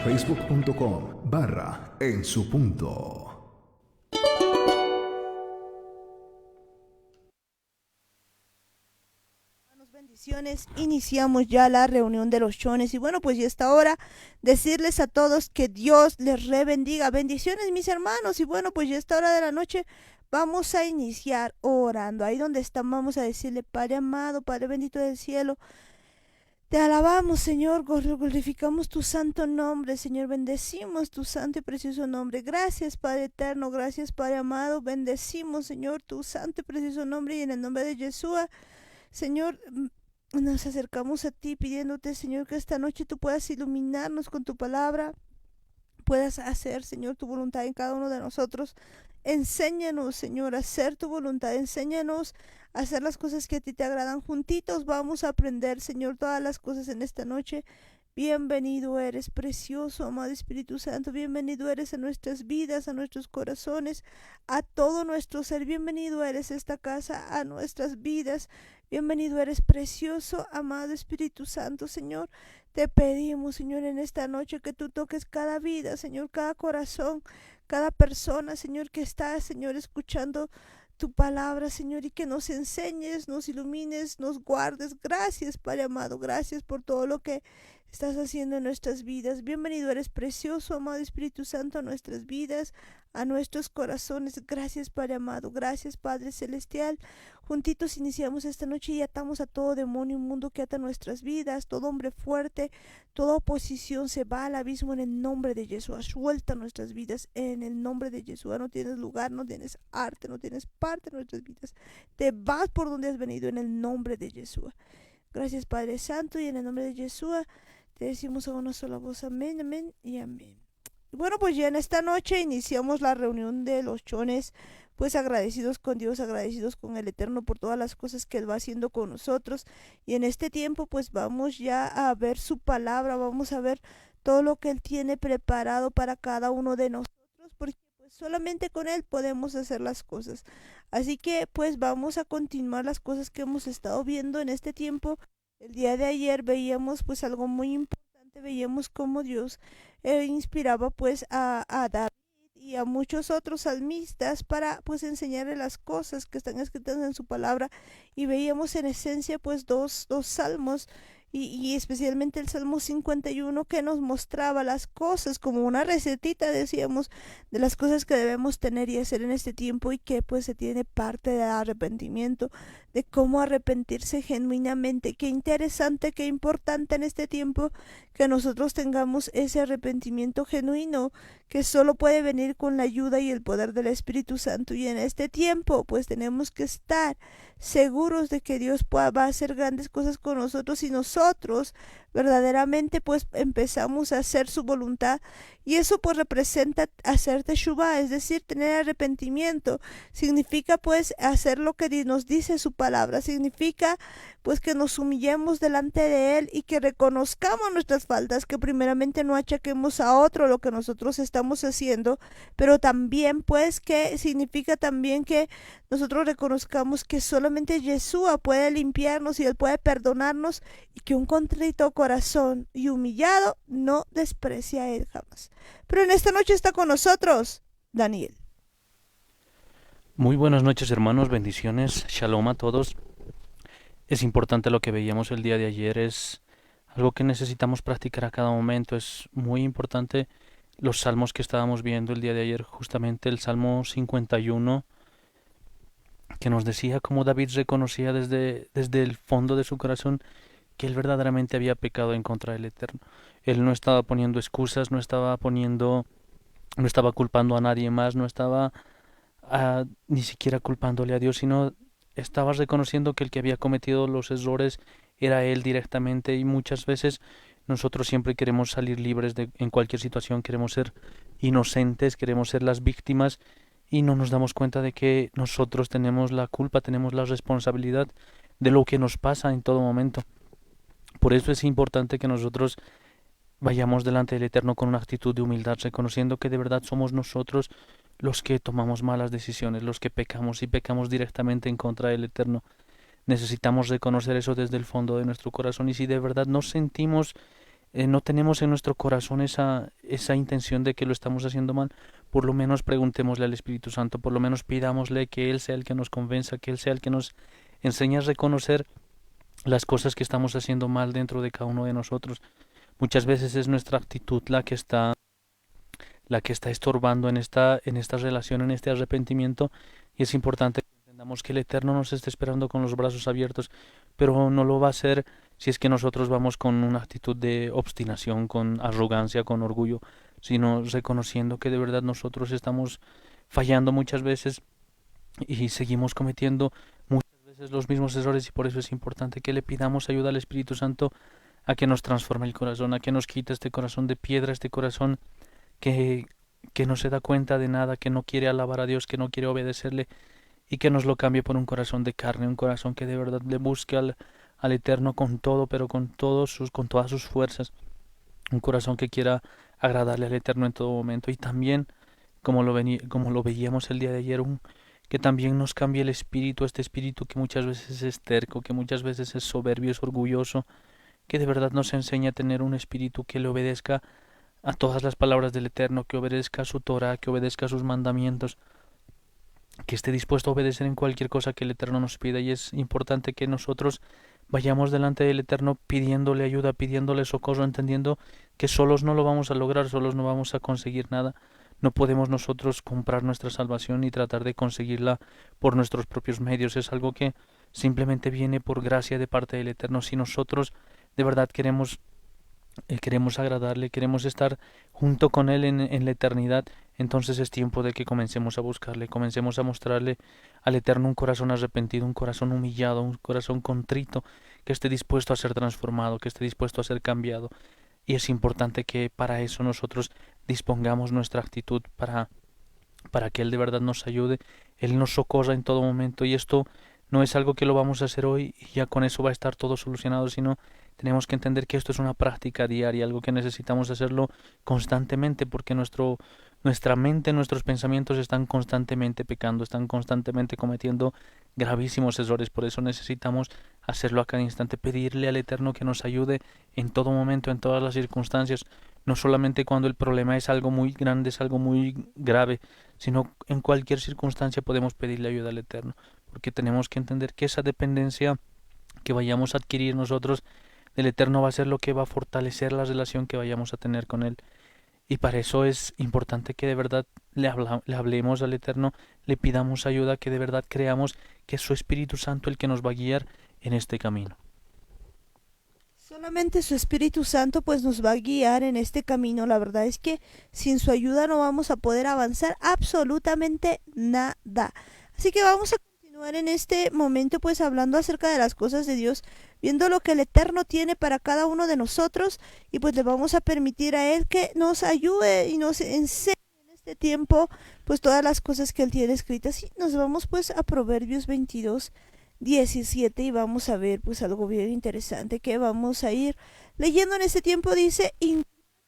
Facebook.com/En Su Punto. Bendiciones, iniciamos ya la reunión de los chones y bueno, pues ya está hora decirles a todos que Dios les bendiga. Bendiciones, mis hermanos, y bueno, pues ya está hora de la noche. Vamos a iniciar orando. Ahí donde están vamos a decirle: Padre amado, Padre bendito del cielo, te alabamos, Señor, glorificamos tu santo nombre, Señor, bendecimos tu santo y precioso nombre. Gracias, Padre eterno, gracias, Padre amado, bendecimos, Señor, tu santo y precioso nombre, y en el nombre de Yeshua, Señor, nos acercamos a ti pidiéndote, Señor, que esta noche tú puedas iluminarnos con tu palabra, puedas hacer, Señor, tu voluntad en cada uno de nosotros. Enséñanos, Señor, a hacer tu voluntad. Enséñanos a hacer las cosas que a ti te agradan. Juntitos vamos a aprender, Señor, todas las cosas en esta noche. Bienvenido eres, precioso, amado Espíritu Santo. Bienvenido eres a nuestras vidas, a nuestros corazones, a todo nuestro ser. Bienvenido eres a esta casa, a nuestras vidas. Bienvenido eres, precioso, amado Espíritu Santo, Señor. Te pedimos, Señor, en esta noche que tú toques cada vida, Señor, cada corazón, cada persona, Señor, que está, Señor, escuchando tu palabra, Señor, y que nos enseñes, nos ilumines, nos guardes. Gracias, Padre amado, gracias por todo lo que estás haciendo en nuestras vidas. Bienvenido eres, precioso, amado Espíritu Santo, a nuestras vidas, a nuestros corazones. Gracias, Padre amado, gracias, Padre celestial. Juntitos iniciamos esta noche y atamos a todo demonio inmundo que ata nuestras vidas, todo hombre fuerte, toda oposición se va al abismo en el nombre de Yeshua. Suelta nuestras vidas en el nombre de Yeshua. No tienes lugar, no tienes arte, no tienes parte en nuestras vidas. Te vas por donde has venido en el nombre de Yeshua. Gracias, Padre Santo, y en el nombre de Yeshua te decimos a una sola voz: amén, amén y amén. Bueno, pues ya en esta noche iniciamos la reunión de los chones, pues agradecidos con Dios, agradecidos con el Eterno por todas las cosas que Él va haciendo con nosotros. Y en este tiempo pues vamos ya a ver su palabra, vamos a ver todo lo que Él tiene preparado para cada uno de nosotros, porque pues solamente con Él podemos hacer las cosas. Así que pues vamos a continuar las cosas que hemos estado viendo en este tiempo. El día de ayer veíamos pues algo muy importante, veíamos cómo Dios inspiraba pues a David y a muchos otros salmistas para pues enseñarle las cosas que están escritas en su palabra, y veíamos en esencia pues dos salmos y especialmente el Salmo 51, que nos mostraba las cosas como una recetita, decíamos, de las cosas que debemos tener y hacer en este tiempo, y que pues se tiene parte de arrepentimiento, de cómo arrepentirse genuinamente. Qué interesante, qué importante en este tiempo que nosotros tengamos ese arrepentimiento genuino, que solo puede venir con la ayuda y el poder del Espíritu Santo. Y en este tiempo pues tenemos que estar seguros de que Dios va a hacer grandes cosas con nosotros, y nosotros verdaderamente pues empezamos a hacer su voluntad. Y eso pues representa hacer teshuvah, es decir, tener arrepentimiento. Significa pues hacer lo que nos dice su palabra, significa pues que nos humillemos delante de Él y que reconozcamos nuestras faltas, que primeramente no achaquemos a otro lo que nosotros estamos haciendo, pero también pues que significa también que nosotros reconozcamos que solamente Yeshua puede limpiarnos y Él puede perdonarnos, y que un contrito corazón y humillado no desprecia a Él jamás. Pero en esta noche está con nosotros Daniel. Muy buenas noches, hermanos, bendiciones, shalom a todos. Es importante lo que veíamos el día de ayer, es algo que necesitamos practicar a cada momento. Es muy importante los salmos que estábamos viendo el día de ayer, justamente el Salmo 51, que nos decía cómo David reconocía desde el fondo de su corazón que él verdaderamente había pecado en contra del Eterno. Él no estaba poniendo excusas, no estaba culpando a nadie más, no estaba ni siquiera culpándole a Dios, sino estaba reconociendo que el que había cometido los errores era él directamente. Y muchas veces nosotros siempre queremos salir libres en cualquier situación, queremos ser inocentes, queremos ser las víctimas, y no nos damos cuenta de que nosotros tenemos la culpa, tenemos la responsabilidad de lo que nos pasa en todo momento. Por eso es importante que nosotros vayamos delante del Eterno con una actitud de humildad, reconociendo que de verdad somos nosotros los que tomamos malas decisiones, los que pecamos y pecamos directamente en contra del Eterno. Necesitamos reconocer eso desde el fondo de nuestro corazón, y si de verdad nos sentimos, no tenemos en nuestro corazón esa intención de que lo estamos haciendo mal, por lo menos preguntémosle al Espíritu Santo, por lo menos pidámosle que Él sea el que nos convenza, que Él sea el que nos enseñe a reconocer las cosas que estamos haciendo mal dentro de cada uno de nosotros. Muchas veces es nuestra actitud la que está estorbando en esta relación, en este arrepentimiento, y es importante que entendamos que el Eterno nos está esperando con los brazos abiertos, pero no lo va a hacer si es que nosotros vamos con una actitud de obstinación, con arrogancia, con orgullo, sino reconociendo que de verdad nosotros estamos fallando muchas veces y seguimos cometiendo muchas veces los mismos errores, y por eso es importante que le pidamos ayuda al Espíritu Santo a que nos transforme el corazón, a que nos quite este corazón de piedra, este corazón que, que no se da cuenta de nada, que no quiere alabar a Dios, que no quiere obedecerle, y que nos lo cambie por un corazón de carne, un corazón que de verdad le busque al Eterno con todo, pero con todas sus fuerzas, un corazón que quiera agradarle al Eterno en todo momento, y también, como lo veíamos el día de ayer, que también nos cambie el espíritu, este espíritu que muchas veces es terco, que muchas veces es soberbio, es orgulloso, que de verdad nos enseña a tener un espíritu que le obedezca a todas las palabras del Eterno, que obedezca a su Torah, que obedezca a sus mandamientos, que esté dispuesto a obedecer en cualquier cosa que el Eterno nos pida. Y es importante que nosotros vayamos delante del Eterno pidiéndole ayuda, pidiéndole socorro, entendiendo que solos no lo vamos a lograr, solos no vamos a conseguir nada. No podemos nosotros comprar nuestra salvación y tratar de conseguirla por nuestros propios medios. Es algo que simplemente viene por gracia de parte del Eterno. Si nosotros de verdad queremos agradarle, queremos estar junto con Él en la eternidad, entonces es tiempo de que comencemos a buscarle, comencemos a mostrarle al Eterno un corazón arrepentido, un corazón humillado, un corazón contrito, que esté dispuesto a ser transformado, que esté dispuesto a ser cambiado. Y es importante que para eso nosotros dispongamos nuestra actitud para que Él de verdad nos ayude, Él nos socorra en todo momento. Y esto no es algo que lo vamos a hacer hoy y ya con eso va a estar todo solucionado, sino tenemos que entender que esto es una práctica diaria, algo que necesitamos hacerlo constantemente, porque nuestra mente, nuestros pensamientos están constantemente pecando, están constantemente cometiendo gravísimos errores. Por eso necesitamos hacerlo a cada instante, pedirle al Eterno que nos ayude en todo momento, en todas las circunstancias, no solamente cuando el problema es algo muy grande, es algo muy grave, sino en cualquier circunstancia podemos pedirle ayuda al Eterno, porque tenemos que entender que esa dependencia que vayamos a adquirir nosotros del Eterno va a ser lo que va a fortalecer la relación que vayamos a tener con Él. Y para eso es importante que de verdad le hablemos al Eterno, le pidamos ayuda, que de verdad creamos que es su Espíritu Santo el que nos va a guiar en este camino. Solamente su Espíritu Santo pues nos va a guiar en este camino. La verdad es que sin su ayuda no vamos a poder avanzar absolutamente nada. Así que vamos a continuar en este momento pues hablando acerca de las cosas de Dios, viendo lo que el Eterno tiene para cada uno de nosotros, y pues le vamos a permitir a Él que nos ayude y nos enseñe en este tiempo pues todas las cosas que Él tiene escritas. Y nos vamos pues a Proverbios 22:17 y vamos a ver pues algo bien interesante que vamos a ir leyendo en este tiempo. Dice: inclina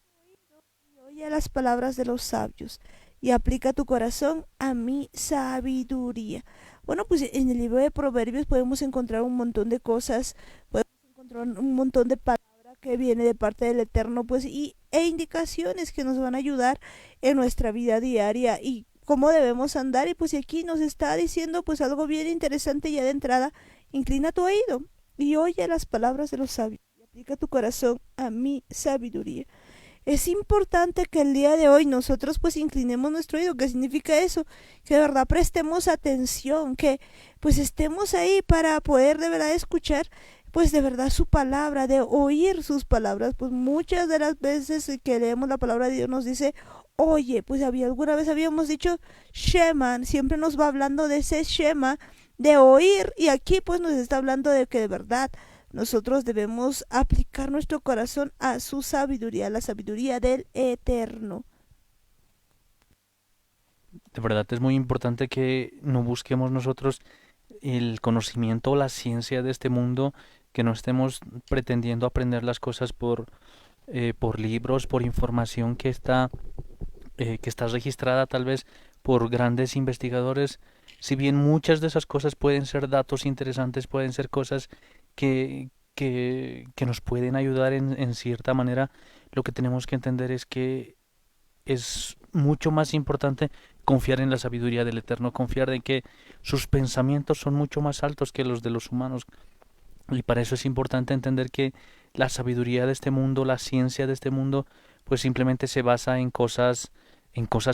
tu oído y oye las palabras de los sabios, y aplica tu corazón a mi sabiduría. Bueno, pues en el libro de Proverbios podemos encontrar un montón de cosas, podemos encontrar un montón de palabras que viene de parte del Eterno, pues e indicaciones que nos van a ayudar en nuestra vida diaria y cómo debemos andar. Y pues aquí nos está diciendo pues algo bien interesante ya de entrada: inclina tu oído y oye las palabras de los sabios, y aplica tu corazón a mi sabiduría. Es importante que el día de hoy nosotros pues inclinemos nuestro oído. ¿Qué significa eso? Que de verdad prestemos atención, que pues estemos ahí para poder de verdad escuchar pues de verdad su palabra, de oír sus palabras. Pues muchas de las veces que leemos la palabra de Dios nos dice: oye, pues alguna vez habíamos dicho Shema, siempre nos va hablando de ese Shema, de oír, y aquí pues nos está hablando de que de verdad nosotros debemos aplicar nuestro corazón a su sabiduría, la sabiduría del Eterno. De verdad es muy importante que no busquemos nosotros el conocimiento o la ciencia de este mundo, que no estemos pretendiendo aprender las cosas por libros, por información que está registrada tal vez por grandes investigadores. Si bien muchas de esas cosas pueden ser datos interesantes, pueden ser cosas que nos pueden ayudar en cierta manera, lo que tenemos que entender es que es mucho más importante confiar en la sabiduría del Eterno, confiar en que sus pensamientos son mucho más altos que los de los humanos. Y para eso es importante entender que la sabiduría de este mundo, la ciencia de este mundo, pues simplemente se basa en cosas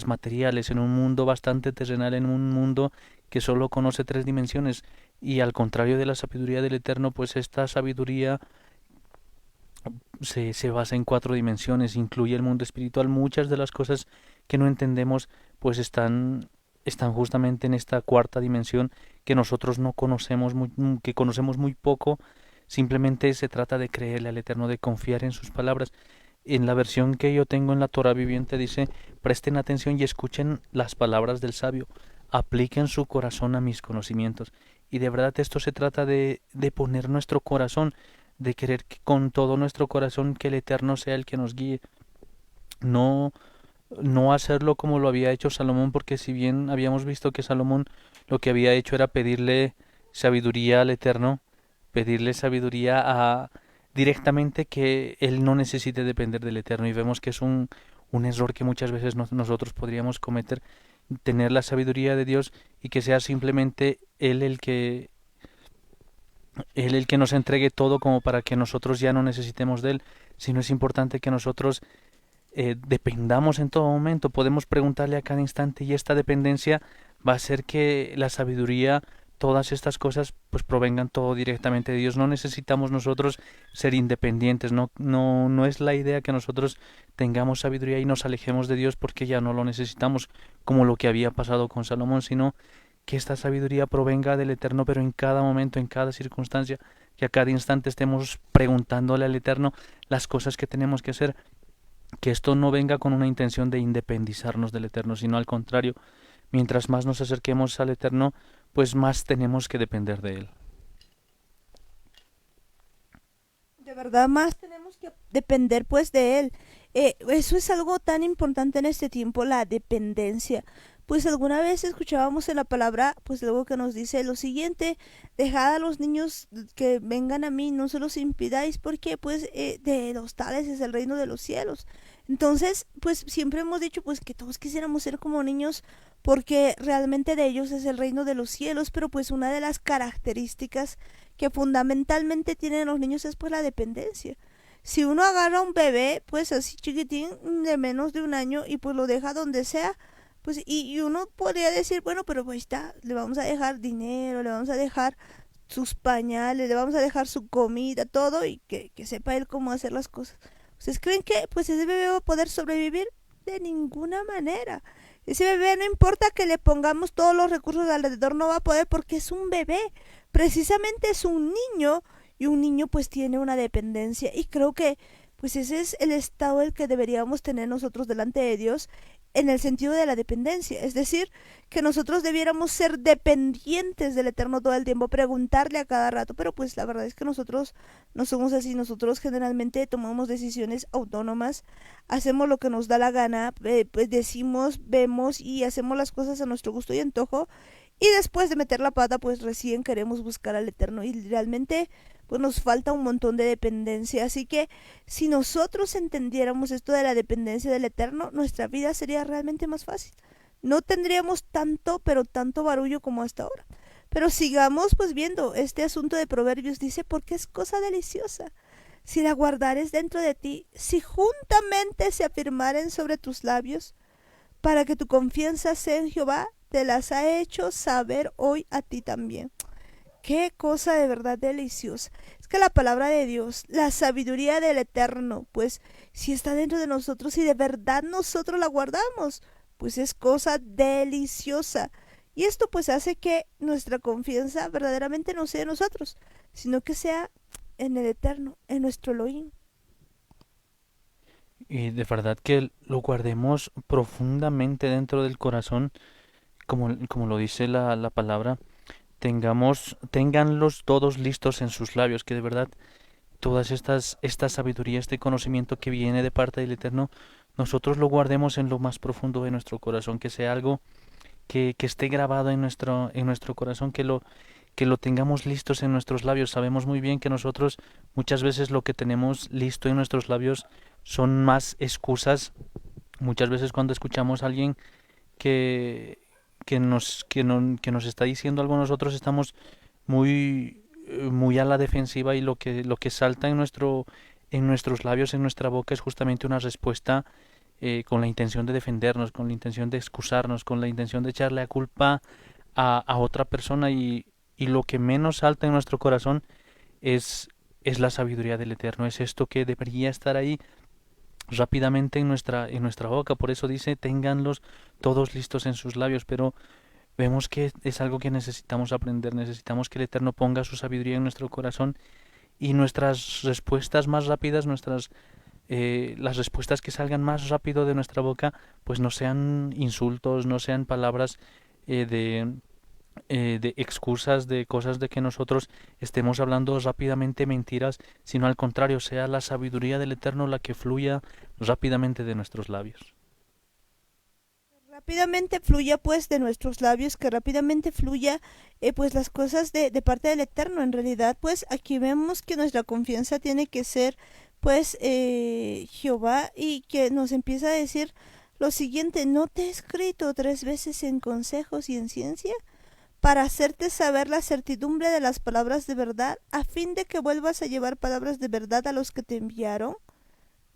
materiales, en un mundo bastante terrenal, en un mundo que solo conoce tres dimensiones. Y al contrario de la sabiduría del Eterno, pues esta sabiduría se basa en cuatro dimensiones, incluye el mundo espiritual. Muchas de las cosas que no entendemos, pues están justamente en esta cuarta dimensión que nosotros no conocemos, que conocemos muy poco. Simplemente se trata de creerle al Eterno, de confiar en sus palabras. En la versión que yo tengo en la Torah viviente dice: presten atención y escuchen las palabras del sabio, apliquen su corazón a mis conocimientos. Y de verdad esto se trata de poner nuestro corazón, de querer que con todo nuestro corazón que el Eterno sea el que nos guíe. No, no hacerlo como lo había hecho Salomón, porque si bien habíamos visto que Salomón lo que había hecho era pedirle sabiduría al Eterno, pedirle sabiduría a directamente, que él no necesite depender del Eterno, y vemos que es un error que muchas veces nosotros podríamos cometer, tener la sabiduría de Dios y que sea simplemente él el que nos entregue todo como para que nosotros ya no necesitemos de él, sino es importante que nosotros dependamos en todo momento. Podemos preguntarle a cada instante, y esta dependencia va a hacer que la sabiduría, todas estas cosas, pues provengan todo directamente de Dios. No necesitamos nosotros ser independientes. No es la idea que nosotros tengamos sabiduría y nos alejemos de Dios porque ya no lo necesitamos, como lo que había pasado con Salomón, sino que esta sabiduría provenga del Eterno, pero en cada momento, en cada circunstancia, que a cada instante estemos preguntándole al Eterno las cosas que tenemos que hacer, que esto no venga con una intención de independizarnos del Eterno, sino al contrario, mientras más nos acerquemos al Eterno, pues más tenemos que depender de Él. De verdad, más tenemos que depender pues de él. Eso es algo tan importante en este tiempo, la dependencia. Pues alguna vez escuchábamos en la palabra, pues algo que nos dice lo siguiente: dejad a los niños que vengan a mí, no se los impidáis, porque pues de los tales es el reino de los cielos. Entonces, pues siempre hemos dicho pues que todos quisiéramos ser como niños, porque realmente de ellos es el reino de los cielos, pero pues una de las características que fundamentalmente tienen los niños es pues la dependencia. Si uno agarra a un bebé, pues así chiquitín, de menos de un año, y pues lo deja donde sea, pues y uno podría decir, bueno, pero pues está, le vamos a dejar dinero, le vamos a dejar sus pañales, le vamos a dejar su comida, todo, y que sepa él cómo hacer las cosas. ¿Ustedes creen que pues ese bebé va a poder sobrevivir? De ninguna manera. Ese bebé, no importa que le pongamos todos los recursos alrededor, no va a poder, porque es un bebé. Precisamente es un niño, y un niño pues tiene una dependencia, y creo que pues ese es el estado el que deberíamos tener nosotros delante de Dios, en el sentido de la dependencia, es decir, que nosotros debiéramos ser dependientes del Eterno todo el tiempo, preguntarle a cada rato. Pero pues la verdad es que nosotros no somos así. Nosotros generalmente tomamos decisiones autónomas, hacemos lo que nos da la gana, pues decimos, vemos y hacemos las cosas a nuestro gusto y antojo, y después de meter la pata pues recién queremos buscar al Eterno, y realmente pues nos falta un montón de dependencia. Así que si nosotros entendiéramos esto de la dependencia del Eterno, nuestra vida sería realmente más fácil. No tendríamos tanto, pero tanto barullo como hasta ahora. Pero sigamos pues viendo este asunto de Proverbios. Dice: porque es cosa deliciosa si la guardares dentro de ti, si juntamente se afirmaren sobre tus labios, para que tu confianza sea en Jehová, te las ha hecho saber hoy a ti también. Qué cosa de verdad deliciosa. Es que la palabra de Dios, la sabiduría del Eterno, pues si está dentro de nosotros y de verdad nosotros la guardamos, pues es cosa deliciosa. Y esto pues hace que nuestra confianza verdaderamente no sea en nosotros, sino que sea en el Eterno, en nuestro Elohim. Y de verdad que lo guardemos profundamente dentro del corazón, como lo dice la palabra, ténganlos todos listos en sus labios, que de verdad todas esta sabiduría, este conocimiento que viene de parte del Eterno, nosotros lo guardemos en lo más profundo de nuestro corazón, que sea algo que esté grabado en nuestro corazón, que lo tengamos listos en nuestros labios. Sabemos muy bien que nosotros muchas veces lo que tenemos listo en nuestros labios son más excusas. Muchas veces cuando escuchamos a alguien que, que nos está diciendo algo, nosotros estamos muy a la defensiva y lo que salta en nuestros labios, en nuestra boca, es justamente una respuesta con la intención de defendernos, con la intención de excusarnos, con la intención de echarle la culpa a otra persona y lo que menos salta en nuestro corazón es la sabiduría del Eterno, es esto que debería estar ahí rápidamente en nuestra boca. Por eso dice, ténganlos todos listos en sus labios, pero vemos que es algo que necesitamos aprender, necesitamos que el Eterno ponga su sabiduría en nuestro corazón y nuestras respuestas más rápidas, las respuestas que salgan más rápido de nuestra boca, pues no sean insultos, no sean palabras eh, de, de excusas, de cosas de que nosotros estemos hablando rápidamente mentiras, sino al contrario, sea la sabiduría del Eterno la que fluya rápidamente de nuestros labios. Rápidamente fluya pues de nuestros labios, que rápidamente fluya pues las cosas de parte del Eterno. En realidad pues aquí vemos que nuestra confianza tiene que ser pues Jehová, y que nos empieza a decir lo siguiente: no te he escrito 3 veces en consejos y en ciencia, para hacerte saber la certidumbre de las palabras de verdad, a fin de que vuelvas a llevar palabras de verdad a los que te enviaron.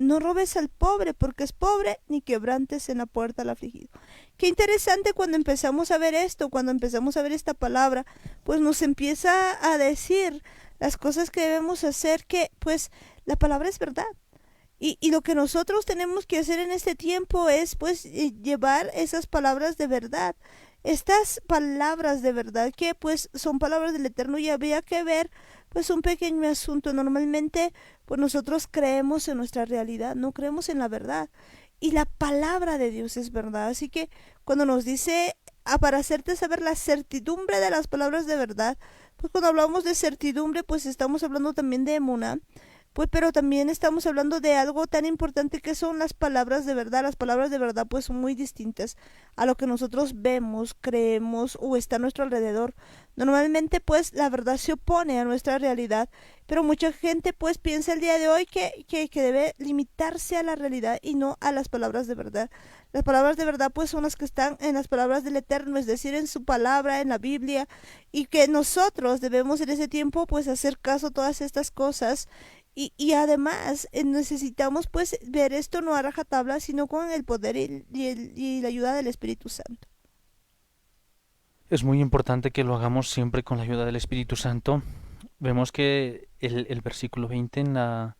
No robes al pobre, porque es pobre, ni quebrantes en la puerta al afligido. Qué interesante cuando empezamos a ver esto, cuando empezamos a ver esta palabra, pues nos empieza a decir las cosas que debemos hacer, que pues la palabra es verdad. Y lo que nosotros tenemos que hacer en este tiempo es pues llevar esas palabras de verdad. Estas palabras de verdad, que pues son palabras del Eterno, y había que ver pues un pequeño asunto. Normalmente pues nosotros creemos en nuestra realidad, no creemos en la verdad. Y la palabra de Dios es verdad. Así que cuando nos dice para hacerte saber la certidumbre de las palabras de verdad, pues cuando hablamos de certidumbre pues estamos hablando también de emuná, pues pero también estamos hablando de algo tan importante que son las palabras de verdad. Las palabras de verdad pues son muy distintas a lo que nosotros vemos, creemos o está a nuestro alrededor. Normalmente pues la verdad se opone a nuestra realidad, pero mucha gente pues piensa el día de hoy que debe limitarse a la realidad y no a las palabras de verdad. Las palabras de verdad pues son las que están en las palabras del Eterno, es decir, en su palabra, en la Biblia, y que nosotros debemos en ese tiempo pues hacer caso a todas estas cosas. Y además necesitamos pues ver esto no a rajatabla, sino con el poder y la ayuda del Espíritu Santo. Es muy importante que lo hagamos siempre con la ayuda del Espíritu Santo. Vemos que el versículo 20 en la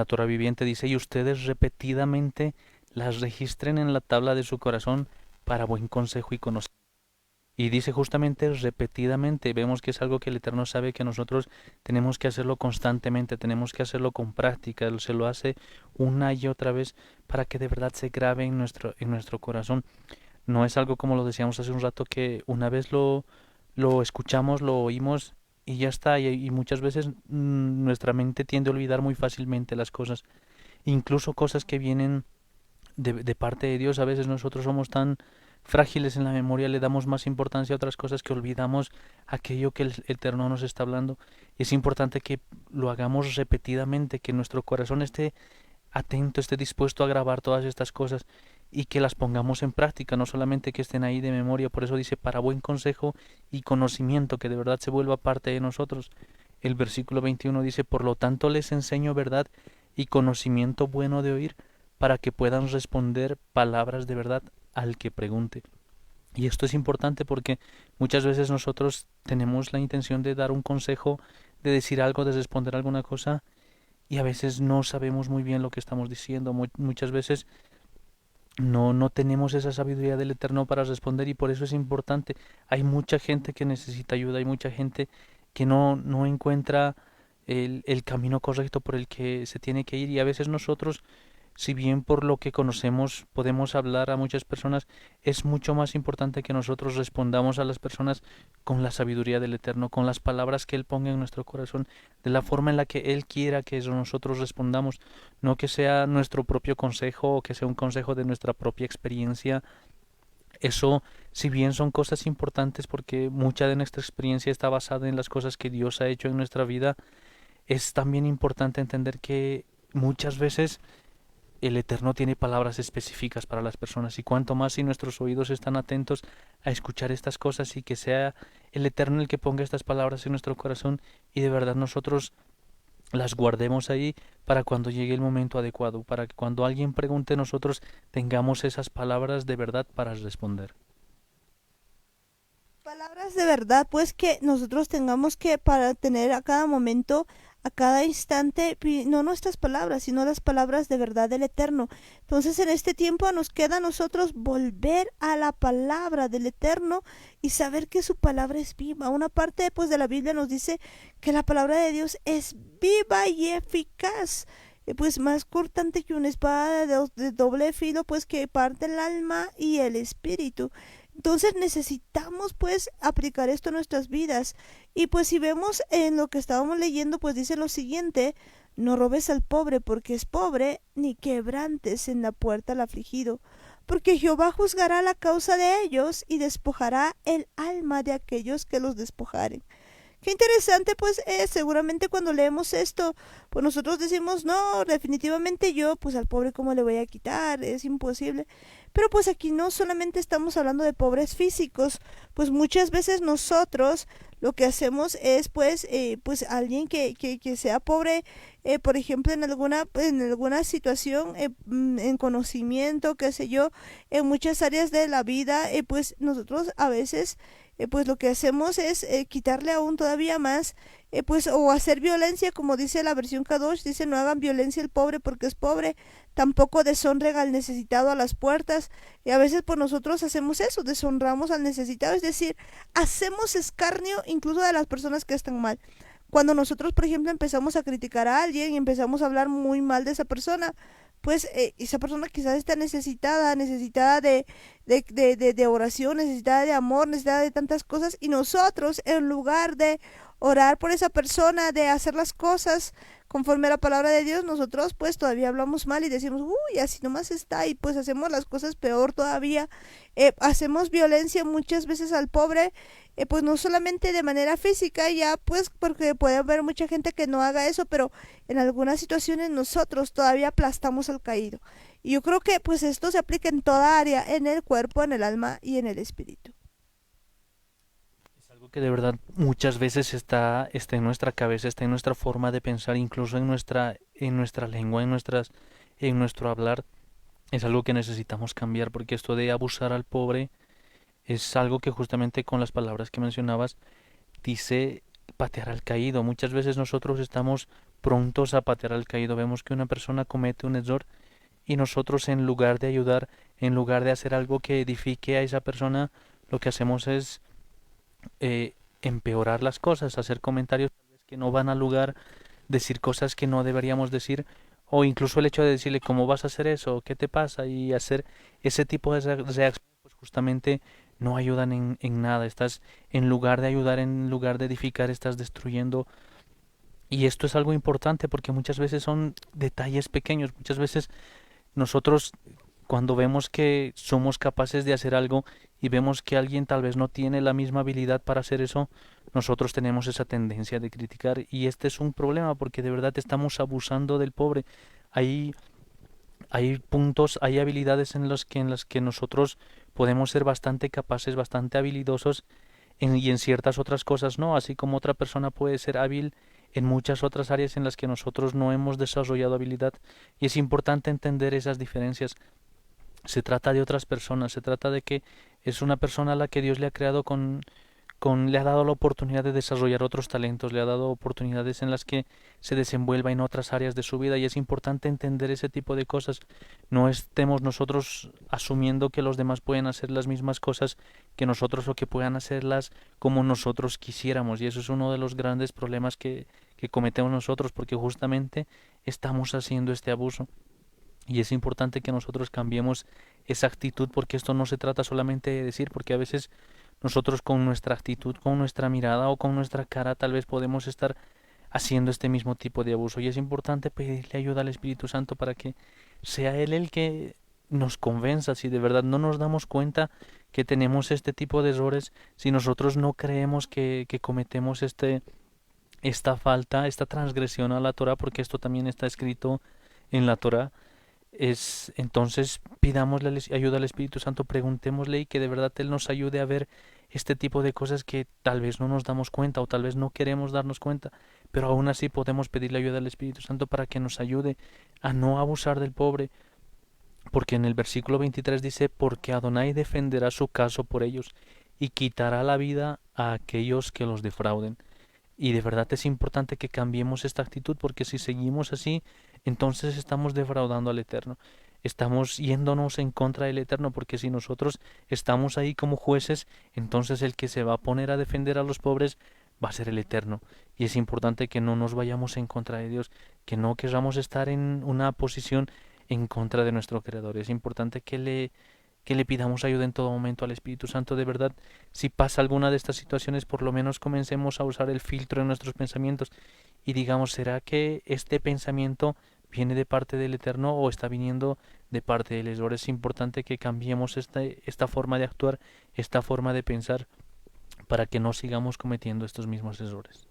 Torah viviente dice, y ustedes repetidamente las registren en la tabla de su corazón para buen consejo y conocimiento. Y dice justamente repetidamente, vemos que es algo que el Eterno sabe que nosotros tenemos que hacerlo constantemente, tenemos que hacerlo con práctica, se lo hace una y otra vez para que de verdad se grabe en nuestro corazón. No es algo como lo decíamos hace un rato, que una vez lo escuchamos, lo oímos y ya está, y muchas veces nuestra mente tiende a olvidar muy fácilmente las cosas, incluso cosas que vienen de parte de Dios. A veces nosotros somos tan frágiles en la memoria, le damos más importancia a otras cosas que olvidamos aquello que el Eterno nos está hablando. Es importante que lo hagamos repetidamente, que nuestro corazón esté atento, esté dispuesto a grabar todas estas cosas y que las pongamos en práctica, no solamente que estén ahí de memoria. Por eso dice, para buen consejo y conocimiento, que de verdad se vuelva parte de nosotros. El versículo 21 dice, por lo tanto les enseño verdad y conocimiento bueno de oír, para que puedan responder palabras de verdad al que pregunte. Y esto es importante porque muchas veces nosotros tenemos la intención de dar un consejo, de decir algo, de responder alguna cosa, y a veces no sabemos muy bien lo que estamos diciendo. Muchas veces no tenemos esa sabiduría del Eterno para responder, y por eso es importante. Hay mucha gente que necesita ayuda, hay mucha gente que no encuentra el camino correcto por el que se tiene que ir, y a veces nosotros si bien por lo que conocemos podemos hablar a muchas personas, es mucho más importante que nosotros respondamos a las personas con la sabiduría del Eterno, con las palabras que Él ponga en nuestro corazón, de la forma en la que Él quiera que nosotros respondamos, no que sea nuestro propio consejo o que sea un consejo de nuestra propia experiencia. Eso, si bien son cosas importantes porque mucha de nuestra experiencia está basada en las cosas que Dios ha hecho en nuestra vida, es también importante entender que muchas veces el Eterno tiene palabras específicas para las personas y cuanto más si nuestros oídos están atentos a escuchar estas cosas y que sea el Eterno el que ponga estas palabras en nuestro corazón y de verdad nosotros las guardemos ahí para cuando llegue el momento adecuado, para que cuando alguien pregunte nosotros tengamos esas palabras de verdad para responder. Palabras de verdad, pues que nosotros tengamos que para tener a cada momento, a cada instante, no nuestras palabras, sino las palabras de verdad del Eterno. Entonces en este tiempo nos queda a nosotros volver a la palabra del Eterno y saber que su palabra es viva. Una parte pues de la Biblia nos dice que la palabra de Dios es viva y eficaz. Pues más cortante que una espada de doble filo, pues que parte el alma y el espíritu. Entonces necesitamos pues aplicar esto a nuestras vidas. Y pues si vemos en lo que estábamos leyendo, pues dice lo siguiente: no robes al pobre porque es pobre, ni quebrantes en la puerta al afligido, porque Jehová juzgará la causa de ellos y despojará el alma de aquellos que los despojaren. Qué interesante, pues seguramente cuando leemos esto, pues nosotros decimos, no, definitivamente yo, pues al pobre cómo le voy a quitar, es imposible. Pero pues aquí no solamente estamos hablando de pobres físicos, pues muchas veces nosotros lo que hacemos es pues alguien que sea pobre, por ejemplo, en alguna situación, en conocimiento, qué sé yo, en muchas áreas de la vida, pues nosotros a veces pues lo que hacemos es quitarle aún todavía más, pues o hacer violencia, como dice la versión Kadosh, dice no hagan violencia al pobre porque es pobre, tampoco deshonren al necesitado a las puertas, y a veces pues nosotros hacemos eso, deshonramos al necesitado, es decir, hacemos escarnio incluso de las personas que están mal. Cuando nosotros, por ejemplo, empezamos a criticar a alguien y empezamos a hablar muy mal de esa persona, pues esa persona quizás está necesitada de oración, necesitada de amor, necesitada de tantas cosas, y nosotros, en lugar de orar por esa persona, de hacer las cosas conforme a la palabra de Dios, nosotros pues todavía hablamos mal y decimos, uy, así nomás está, y pues hacemos las cosas peor todavía, hacemos violencia muchas veces al pobre, pues no solamente de manera física, ya pues porque puede haber mucha gente que no haga eso, pero en algunas situaciones nosotros todavía aplastamos al caído. Y yo creo que pues esto se aplica en toda área, en el cuerpo, en el alma y en el espíritu. Es algo que de verdad muchas veces está en nuestra cabeza, está en nuestra forma de pensar, incluso en nuestra lengua, en nuestro hablar. Es algo que necesitamos cambiar porque esto de abusar al pobre es algo que justamente con las palabras que mencionabas dice patear al caído. Muchas veces nosotros estamos prontos a patear al caído. Vemos que una persona comete un error y nosotros en lugar de ayudar, en lugar de hacer algo que edifique a esa persona, lo que hacemos es empeorar las cosas, hacer comentarios tal vez que no van al lugar, decir cosas que no deberíamos decir, o incluso el hecho de decirle cómo vas a hacer eso, qué te pasa, y hacer ese tipo de reacciones, pues justamente no ayudan en nada. Estás, en lugar de ayudar, en lugar de edificar, estás destruyendo. Y esto es algo importante porque muchas veces son detalles pequeños. Muchas veces nosotros cuando vemos que somos capaces de hacer algo y vemos que alguien tal vez no tiene la misma habilidad para hacer eso, nosotros tenemos esa tendencia de criticar y este es un problema porque de verdad estamos abusando del pobre. Hay, hay puntos, hay habilidades en las que nosotros podemos ser bastante capaces, bastante habilidosos y en ciertas otras cosas no, así como otra persona puede ser hábil en muchas otras áreas en las que nosotros no hemos desarrollado habilidad y es importante entender esas diferencias. Se trata de otras personas, se trata de que es una persona a la que Dios le ha creado le ha dado la oportunidad de desarrollar otros talentos, le ha dado oportunidades en las que se desenvuelva en otras áreas de su vida y es importante entender ese tipo de cosas. No estemos nosotros asumiendo que los demás pueden hacer las mismas cosas que nosotros o que puedan hacerlas como nosotros quisiéramos y eso es uno de los grandes problemas que cometemos nosotros porque justamente estamos haciendo este abuso. Y es importante que nosotros cambiemos esa actitud, porque esto no se trata solamente de decir, porque a veces nosotros con nuestra actitud, con nuestra mirada o con nuestra cara tal vez podemos estar haciendo este mismo tipo de abuso. Y es importante pedirle ayuda al Espíritu Santo para que sea Él el que nos convenza si de verdad no nos damos cuenta que tenemos este tipo de errores, si nosotros no creemos que cometemos esta falta, esta transgresión a la Torah, porque esto también está escrito en la Torah. Es entonces pidámosle ayuda al Espíritu Santo, preguntémosle y que de verdad Él nos ayude a ver este tipo de cosas que tal vez no nos damos cuenta o tal vez no queremos darnos cuenta, pero aún así podemos pedirle ayuda al Espíritu Santo para que nos ayude a no abusar del pobre, porque en el versículo 23 dice, porque Adonai defenderá su caso por ellos y quitará la vida a aquellos que los defrauden. Y de verdad es importante que cambiemos esta actitud, porque si seguimos así, entonces estamos defraudando al Eterno. Estamos yéndonos en contra del Eterno, porque si nosotros estamos ahí como jueces, entonces el que se va a poner a defender a los pobres va a ser el Eterno. Y es importante que no nos vayamos en contra de Dios, que no queramos estar en una posición en contra de nuestro Creador. Es importante que le pidamos ayuda en todo momento al Espíritu Santo. De verdad, si pasa alguna de estas situaciones, por lo menos comencemos a usar el filtro de nuestros pensamientos y digamos, ¿será que este pensamiento viene de parte del Eterno o está viniendo de parte del error? Es importante que cambiemos esta forma de actuar, esta forma de pensar, para que no sigamos cometiendo estos mismos errores.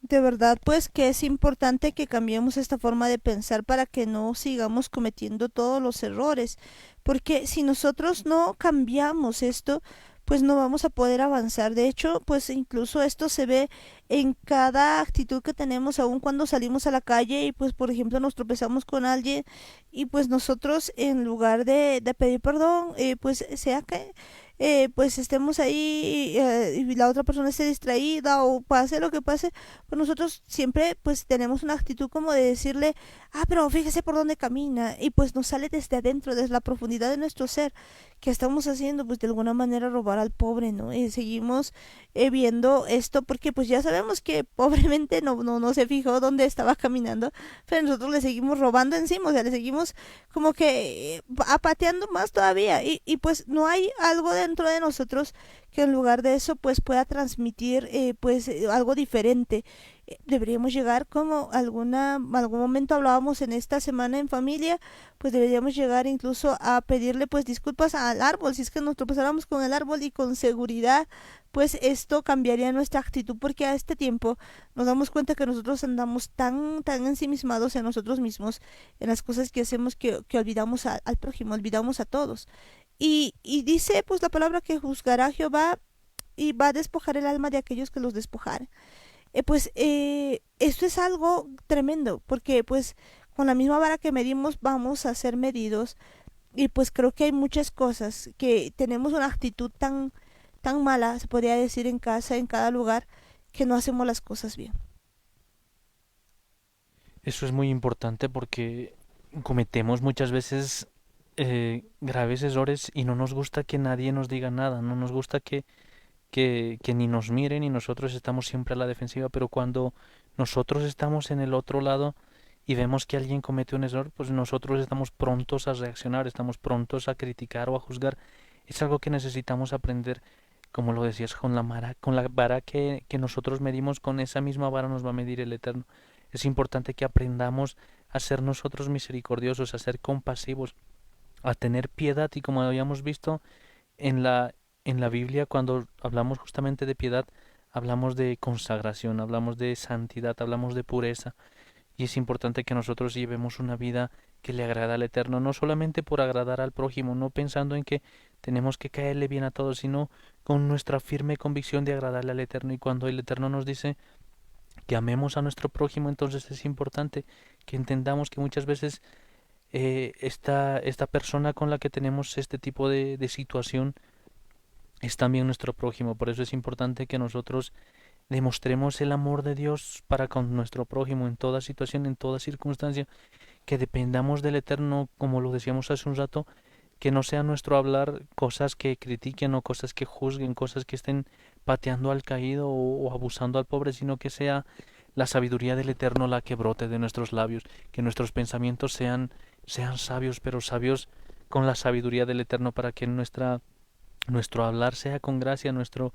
De verdad, pues que es importante que cambiemos esta forma de pensar para que no sigamos cometiendo todos los errores, porque si nosotros no cambiamos esto, pues no vamos a poder avanzar. De hecho, pues incluso esto se ve en cada actitud que tenemos, aun cuando salimos a la calle y pues por ejemplo nos tropezamos con alguien y pues nosotros en lugar de pedir perdón, pues sea que pues estemos ahí y la otra persona esté distraída o pase lo que pase, pues nosotros siempre pues tenemos una actitud como de decirle, ah, pero fíjese por dónde camina y pues nos sale desde adentro, desde la profundidad de nuestro ser, que estamos haciendo pues de alguna manera robar al pobre, ¿no? Y seguimos viendo esto porque pues ya sabemos que pobremente no se fijó dónde estaba caminando, pero nosotros le seguimos robando encima, o sea, le seguimos como que apateando más todavía y pues no hay algo dentro de nosotros que en lugar de eso pues pueda transmitir algo diferente. Deberíamos llegar como algún momento hablábamos en esta semana en familia, pues deberíamos llegar incluso a pedirle pues disculpas al árbol si es que nos tropezáramos con el árbol, y con seguridad pues esto cambiaría nuestra actitud, porque a este tiempo nos damos cuenta que nosotros andamos tan ensimismados en nosotros mismos, en las cosas que hacemos, que olvidamos al prójimo, olvidamos a todos. Y dice pues la palabra que juzgará a Jehová y va a despojar el alma de aquellos que los despojaren. Esto es algo tremendo, porque pues con la misma vara que medimos vamos a ser medidos, y pues creo que hay muchas cosas que tenemos una actitud tan mala, se podría decir, en casa, en cada lugar, que no hacemos las cosas bien. Eso es muy importante porque cometemos muchas veces graves errores y no nos gusta que nadie nos diga nada, no nos gusta que ni nos miren y nosotros estamos siempre a la defensiva, pero cuando nosotros estamos en el otro lado y vemos que alguien comete un error, pues nosotros estamos prontos a reaccionar, estamos prontos a criticar o a juzgar. Es algo que necesitamos aprender, como lo decías, con la vara que nosotros medimos, con esa misma vara nos va a medir el Eterno. Es importante que aprendamos a ser nosotros misericordiosos, a ser compasivos, a tener piedad, y como habíamos visto en la Biblia, cuando hablamos justamente de piedad, hablamos de consagración, hablamos de santidad, hablamos de pureza, y es importante que nosotros llevemos una vida que le agrada al Eterno, no solamente por agradar al prójimo, no pensando en que tenemos que caerle bien a todos, sino con nuestra firme convicción de agradarle al Eterno. Y cuando el Eterno nos dice que amemos a nuestro prójimo, entonces es importante que entendamos que muchas veces esta persona con la que tenemos este tipo de situación es también nuestro prójimo. Por eso es importante que nosotros demostremos el amor de Dios para con nuestro prójimo en toda situación, en toda circunstancia, que dependamos del Eterno, como lo decíamos hace un rato, que no sea nuestro hablar cosas que critiquen o cosas que juzguen, cosas que estén pateando al caído o abusando al pobre, sino que sea la sabiduría del Eterno la que brote de nuestros labios, que nuestros pensamientos sean sean sabios, pero sabios con la sabiduría del Eterno para que nuestro hablar sea con gracia, nuestro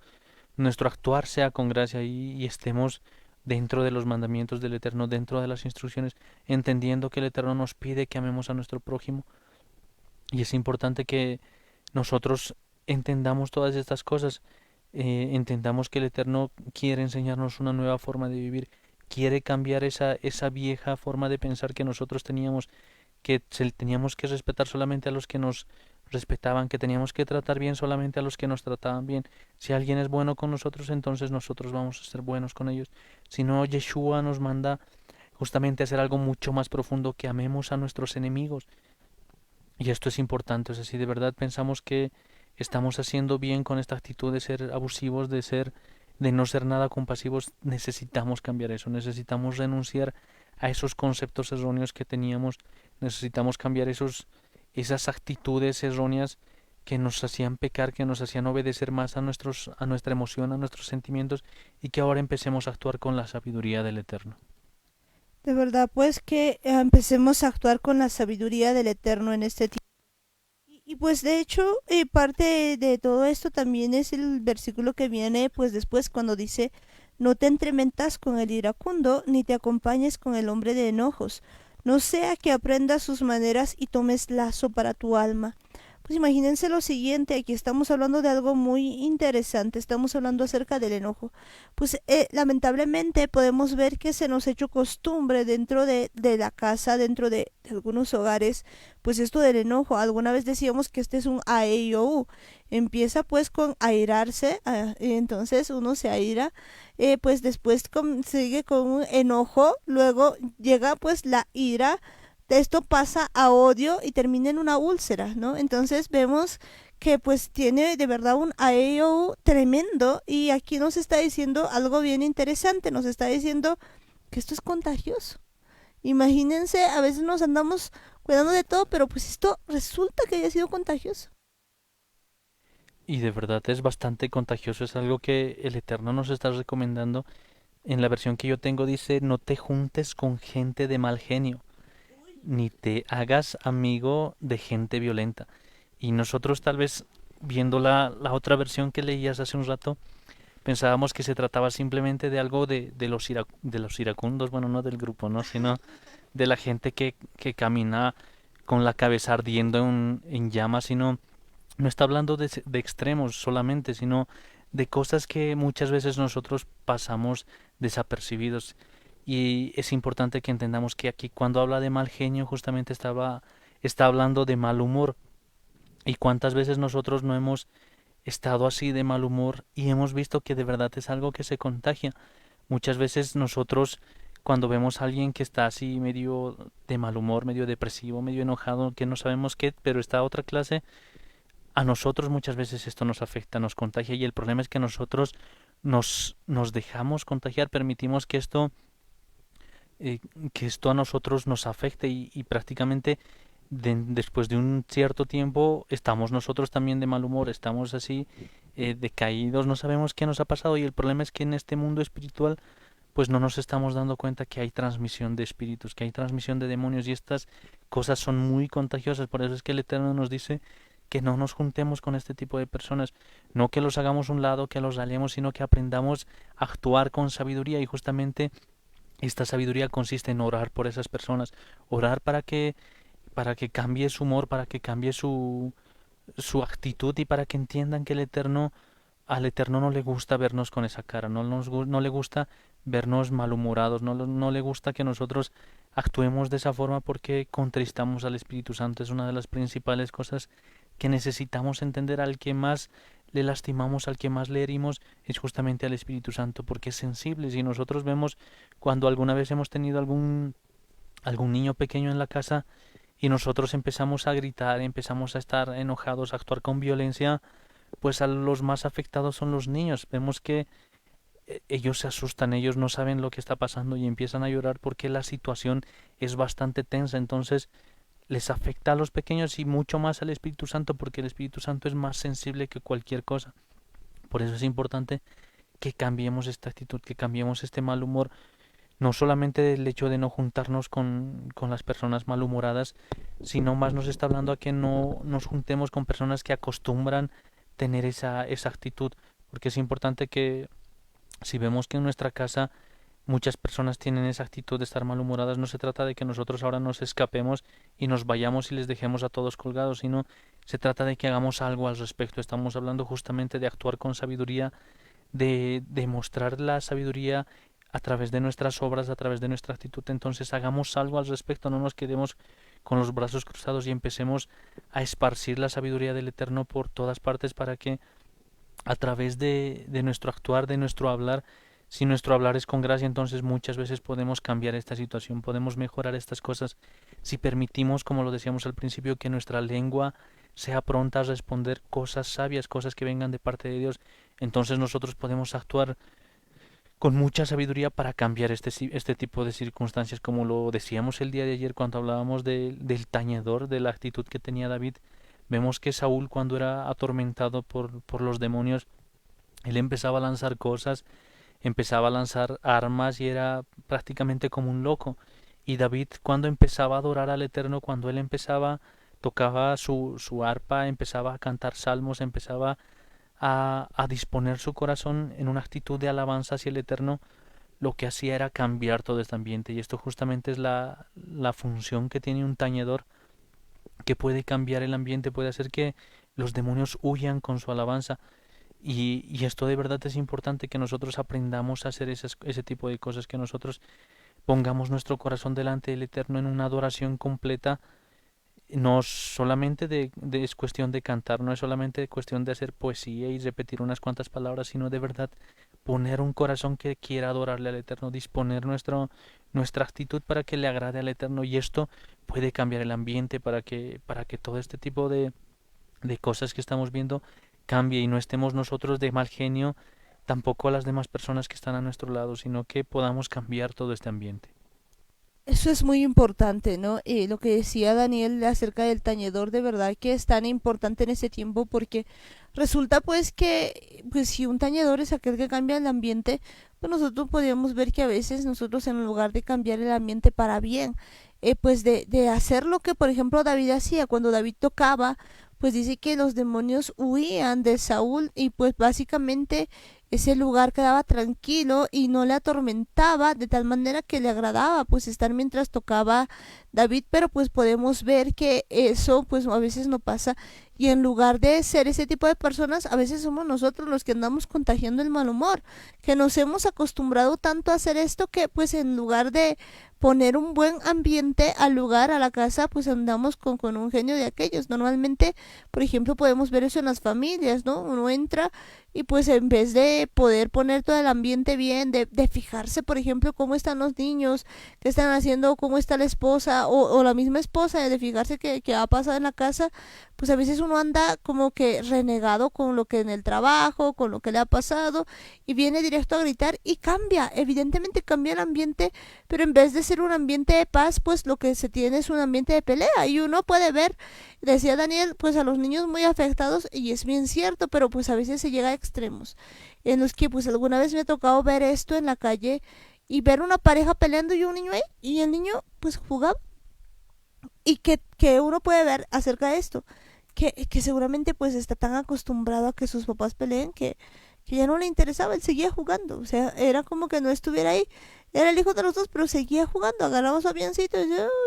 actuar sea con gracia y estemos dentro de los mandamientos del Eterno, dentro de las instrucciones, entendiendo que el Eterno nos pide que amemos a nuestro prójimo. Y es importante que nosotros entendamos todas estas cosas, entendamos que el Eterno quiere enseñarnos una nueva forma de vivir, quiere cambiar esa vieja forma de pensar que nosotros teníamos, que teníamos que respetar solamente a los que nos respetaban, que teníamos que tratar bien solamente a los que nos trataban bien. Si alguien es bueno con nosotros, entonces nosotros vamos a ser buenos con ellos. Si no, Yeshua nos manda justamente a hacer algo mucho más profundo, que amemos a nuestros enemigos. Y esto es importante, o sea, si de verdad pensamos que estamos haciendo bien con esta actitud de ser abusivos, de no ser nada compasivos, necesitamos cambiar eso, necesitamos renunciar a esos conceptos erróneos que teníamos, necesitamos cambiar esas actitudes erróneas que nos hacían pecar, que nos hacían obedecer más a nuestra emoción, a nuestros sentimientos, y que ahora empecemos a actuar con la sabiduría del Eterno. De verdad, pues que empecemos a actuar con la sabiduría del Eterno en este tiempo. Y pues de hecho, parte de todo esto también es el versículo que viene pues después cuando dice, no te entremetas con el iracundo, ni te acompañes con el hombre de enojos, no sea que aprendas sus maneras y tomes lazo para tu alma. Pues imagínense lo siguiente, aquí estamos hablando de algo muy interesante, estamos hablando acerca del enojo. Pues lamentablemente podemos ver que se nos ha hecho costumbre dentro de la casa, dentro de algunos hogares, pues esto del enojo. Alguna vez decíamos que este es un a, e, i, o, u. Empieza pues con airarse, entonces uno se aira, pues después sigue con un enojo, luego llega pues la ira, esto pasa a odio y termina en una úlcera, ¿no? Entonces vemos que pues tiene de verdad un AEO tremendo y aquí nos está diciendo algo bien interesante, nos está diciendo que esto es contagioso. Imagínense, a veces nos andamos cuidando de todo, pero pues esto resulta que haya sido contagioso. Y de verdad es bastante contagioso, es algo que el Eterno nos está recomendando. En la versión que yo tengo dice, no te juntes con gente de mal genio, ni te hagas amigo de gente violenta. Y nosotros tal vez, viendo la otra versión que leías hace un rato, pensábamos que se trataba simplemente de algo de los iracundos, bueno, no del grupo, ¿no? Sino de la gente que camina con la cabeza ardiendo en llamas, sino no está hablando de extremos solamente, sino de cosas que muchas veces nosotros pasamos desapercibidos. Y es importante que entendamos que aquí cuando habla de mal genio justamente está hablando de mal humor. Y cuántas veces nosotros no hemos estado así de mal humor y hemos visto que de verdad es algo que se contagia. Muchas veces nosotros cuando vemos a alguien que está así medio de mal humor, medio depresivo, medio enojado, que no sabemos qué, pero está a otra clase, a nosotros muchas veces esto nos afecta, nos contagia y el problema es que nosotros nos dejamos contagiar, permitimos eh, que esto a nosotros nos afecte y prácticamente después de un cierto tiempo estamos nosotros también de mal humor, estamos así decaídos, no sabemos qué nos ha pasado y el problema es que en este mundo espiritual pues no nos estamos dando cuenta que hay transmisión de espíritus, que hay transmisión de demonios y estas cosas son muy contagiosas, por eso es que el Eterno nos dice que no nos juntemos con este tipo de personas, no que los hagamos a un lado, que los alejemos, sino que aprendamos a actuar con sabiduría y justamente esta sabiduría consiste en orar por esas personas, orar para que cambie su humor, para que cambie su actitud y para que entiendan que al Eterno no le gusta vernos con esa cara, no le gusta vernos malhumorados, no le gusta que nosotros actuemos de esa forma porque contristamos al Espíritu Santo. Es una de las principales cosas que necesitamos entender. Al que más le lastimamos, al que más le herimos, es justamente al Espíritu Santo porque es sensible. Si nosotros vemos cuando alguna vez hemos tenido algún niño pequeño en la casa y nosotros empezamos a gritar, empezamos a estar enojados, a actuar con violencia, pues a los más afectados son los niños. Vemos que ellos se asustan, ellos no saben lo que está pasando y empiezan a llorar porque la situación es bastante tensa. Entonces les afecta a los pequeños y mucho más al Espíritu Santo porque el Espíritu Santo es más sensible que cualquier cosa. Por eso es importante que cambiemos esta actitud, que cambiemos este mal humor, no solamente del hecho de no juntarnos con las personas malhumoradas, sino más nos está hablando a que no nos juntemos con personas que acostumbran tener esa actitud, porque es importante que si vemos que en nuestra casa muchas personas tienen esa actitud de estar malhumoradas, no se trata de que nosotros ahora nos escapemos y nos vayamos y les dejemos a todos colgados, sino se trata de que hagamos algo al respecto. Estamos hablando justamente de actuar con sabiduría, de mostrar la sabiduría a través de nuestras obras, a través de nuestra actitud. Entonces hagamos algo al respecto, no nos quedemos con los brazos cruzados y empecemos a esparcir la sabiduría del Eterno por todas partes para que a través de nuestro actuar, de nuestro hablar, si nuestro hablar es con gracia, entonces muchas veces podemos cambiar esta situación, podemos mejorar estas cosas. Si permitimos, como lo decíamos al principio, que nuestra lengua sea pronta a responder cosas sabias, cosas que vengan de parte de Dios, entonces nosotros podemos actuar con mucha sabiduría para cambiar este tipo de circunstancias, como lo decíamos el día de ayer cuando hablábamos del tañedor, de la actitud que tenía David. Vemos que Saúl, cuando era atormentado por los demonios, él empezaba a lanzar cosas, empezaba a lanzar armas y era prácticamente como un loco. Y David, cuando empezaba a adorar al Eterno, cuando él tocaba su arpa, empezaba a cantar salmos, empezaba a disponer su corazón en una actitud de alabanza hacia el Eterno, lo que hacía era cambiar todo este ambiente. Y esto justamente es la función que tiene un tañedor, que puede cambiar el ambiente, puede hacer que los demonios huyan con su alabanza. Y esto de verdad es importante, que nosotros aprendamos a hacer ese tipo de cosas, que nosotros pongamos nuestro corazón delante del Eterno en una adoración completa. No solamente es cuestión de cantar, no es solamente cuestión de hacer poesía y repetir unas cuantas palabras, sino de verdad poner un corazón que quiera adorarle al Eterno, disponer nuestra actitud para que le agrade al Eterno, y esto puede cambiar el ambiente para que todo este tipo de cosas que estamos viendo cambie y no estemos nosotros de mal genio, tampoco a las demás personas que están a nuestro lado, sino que podamos cambiar todo este ambiente. Eso es muy importante, ¿no? Lo que decía Daniel acerca del tañedor, de verdad que es tan importante en ese tiempo, porque resulta pues que pues si un tañedor es aquel que cambia el ambiente, pues nosotros podríamos ver que a veces nosotros, en lugar de cambiar el ambiente para bien, pues de hacer lo que por ejemplo David hacía cuando David tocaba, pues dice que los demonios huían de Saúl, y pues básicamente ese lugar quedaba tranquilo y no le atormentaba, de tal manera que le agradaba pues estar mientras tocaba David. Pero pues podemos ver que eso pues a veces no pasa, y en lugar de ser ese tipo de personas, a veces somos nosotros los que andamos contagiando el mal humor, que nos hemos acostumbrado tanto a hacer esto, que pues en lugar de poner un buen ambiente al lugar, a la casa, pues andamos con un genio de aquellos. Normalmente, por ejemplo, podemos ver eso en las familias, ¿no? Uno entra y pues en vez de poder poner todo el ambiente bien, de fijarse, por ejemplo, cómo están los niños, qué están haciendo, cómo está la esposa, o la misma esposa, de fijarse qué ha pasado en la casa, pues a veces uno anda como que renegado con lo que en el trabajo, con lo que le ha pasado, y viene directo a gritar y cambia, evidentemente cambia el ambiente, pero en vez de ser un ambiente de paz, pues lo que se tiene es un ambiente de pelea. Y uno puede ver, decía Daniel, pues a los niños muy afectados, y es bien cierto, pero pues a veces se llega a extremos en los que pues alguna vez me ha tocado ver esto en la calle, y ver una pareja peleando y un niño ahí, y el niño pues jugaba. Y que uno puede ver acerca de esto, que seguramente pues está tan acostumbrado a que sus papás peleen, que ya no le interesaba, él seguía jugando, o sea, era como que no estuviera ahí, era el hijo de los dos, pero seguía jugando, agarraba su avioncito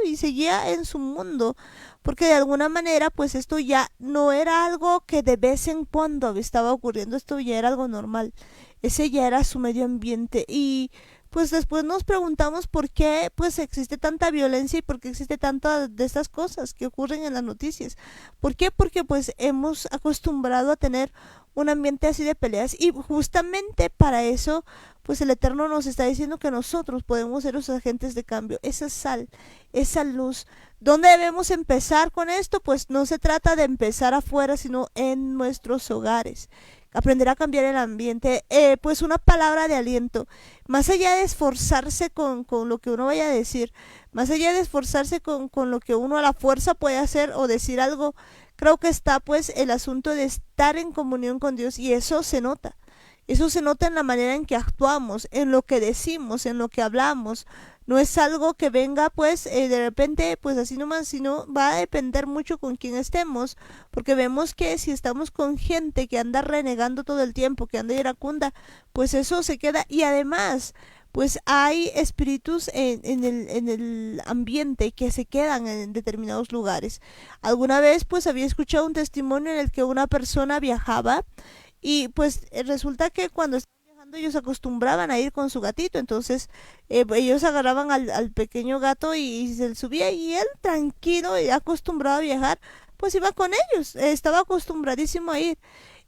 y seguía en su mundo, porque de alguna manera pues esto ya no era algo que de vez en cuando estaba ocurriendo, esto ya era algo normal, ese ya era su medio ambiente. Y pues después nos preguntamos por qué pues existe tanta violencia y por qué existe tanta de estas cosas que ocurren en las noticias. ¿Por qué? Porque pues hemos acostumbrado a tener un ambiente así de peleas, y justamente para eso pues el Eterno nos está diciendo que nosotros podemos ser los agentes de cambio, esa sal, esa luz. ¿Dónde debemos empezar con esto? Pues no se trata de empezar afuera, sino en nuestros hogares, aprender a cambiar el ambiente. Pues una palabra de aliento, más allá de esforzarse con lo que uno vaya a decir, más allá de esforzarse con lo que uno a la fuerza puede hacer o decir algo, creo que está pues el asunto de estar en comunión con Dios, y eso se nota. Eso se nota en la manera en que actuamos, en lo que decimos, en lo que hablamos. no es algo que venga pues de repente pues así nomás, sino va a depender mucho con quién estemos, porque vemos que si estamos con gente que anda renegando todo el tiempo, que anda iracunda, pues eso se queda. Y además pues hay espíritus en el ambiente que se quedan en determinados lugares. Alguna vez pues había escuchado un testimonio en el que una persona viajaba y pues resulta que cuando estaban viajando ellos acostumbraban a ir con su gatito, entonces ellos agarraban al pequeño gato y se subía y él tranquilo y acostumbrado a viajar, pues iba con ellos, estaba acostumbradísimo a ir.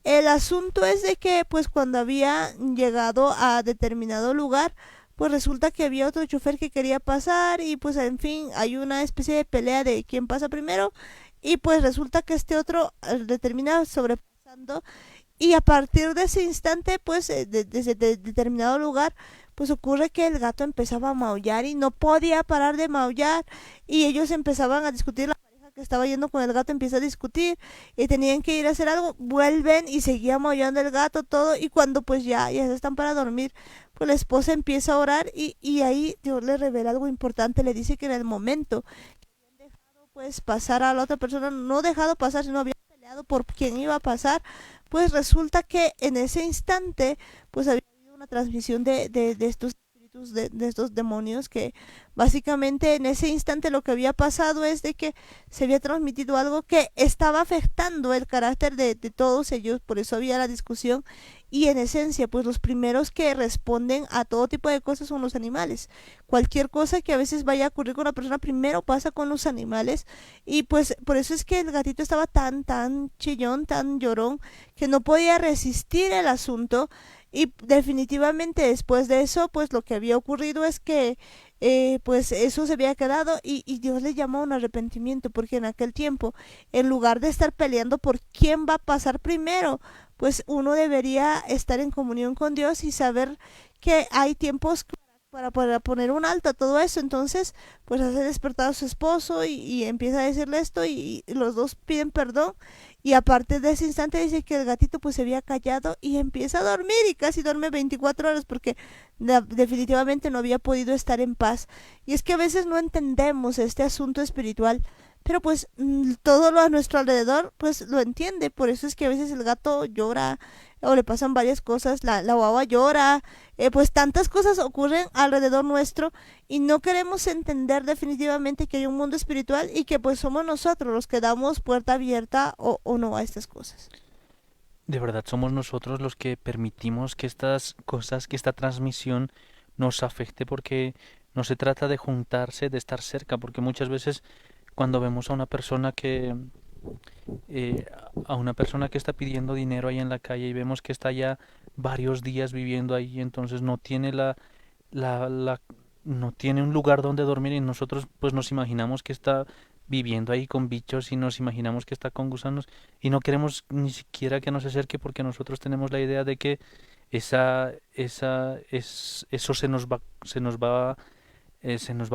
El asunto es de que pues cuando había llegado a determinado lugar, pues resulta que había otro chofer que quería pasar y pues en fin hay una especie de pelea de quién pasa primero y pues resulta que este otro determina sobrepasando y a partir de ese instante pues desde determinado lugar pues ocurre que el gato empezaba a maullar y no podía parar de maullar y ellos empezaban a discutir, la pareja que estaba yendo con el gato empieza a discutir y tenían que ir a hacer algo, vuelven y seguía maullando el gato todo y cuando pues ya se están para dormir, pues la esposa empieza a orar y ahí Dios le revela algo importante, le dice que en el momento que habían dejado pues pasar a la otra persona, no dejado pasar, sino habían peleado por quién iba a pasar, pues resulta que en ese instante pues había habido una transmisión de estos espíritus, de estos demonios que básicamente en ese instante lo que había pasado es de que se había transmitido algo que estaba afectando el carácter de todos ellos, por eso había la discusión y en esencia pues los primeros que responden a todo tipo de cosas son los animales. Cualquier cosa que a veces vaya a ocurrir con una persona primero pasa con los animales y pues por eso es que el gatito estaba tan chillón, tan llorón que no podía resistir el asunto y definitivamente después de eso pues lo que había ocurrido es que pues eso se había quedado y Dios le llamó a un arrepentimiento porque en aquel tiempo en lugar de estar peleando por quién va a pasar primero pues uno debería estar en comunión con Dios y saber que hay tiempos para poner un alto a todo eso. Entonces, pues hace despertar a su esposo y empieza a decirle esto y los dos piden perdón. Y a partir de ese instante dice que el gatito pues se había callado y empieza a dormir y casi duerme 24 horas porque definitivamente no había podido estar en paz. Y es que a veces no entendemos este asunto espiritual, pero pues todo lo a nuestro alrededor pues lo entiende, por eso es que a veces el gato llora o le pasan varias cosas, la guagua llora, pues tantas cosas ocurren alrededor nuestro y no queremos entender definitivamente que hay un mundo espiritual y que pues somos nosotros los que damos puerta abierta o no a estas cosas. De verdad somos nosotros los que permitimos que estas cosas, que esta transmisión nos afecte porque no se trata de juntarse, de estar cerca, porque muchas veces cuando vemos a una persona eh, a una persona que está pidiendo dinero ahí en la calle y vemos que está ya varios días viviendo ahí, entonces no tiene la, la- no tiene un lugar donde dormir y nosotros pues nos imaginamos que está viviendo ahí con bichos y nos imaginamos que está con gusanos y no queremos ni siquiera que nos acerque porque nosotros tenemos la idea de que eso se nos va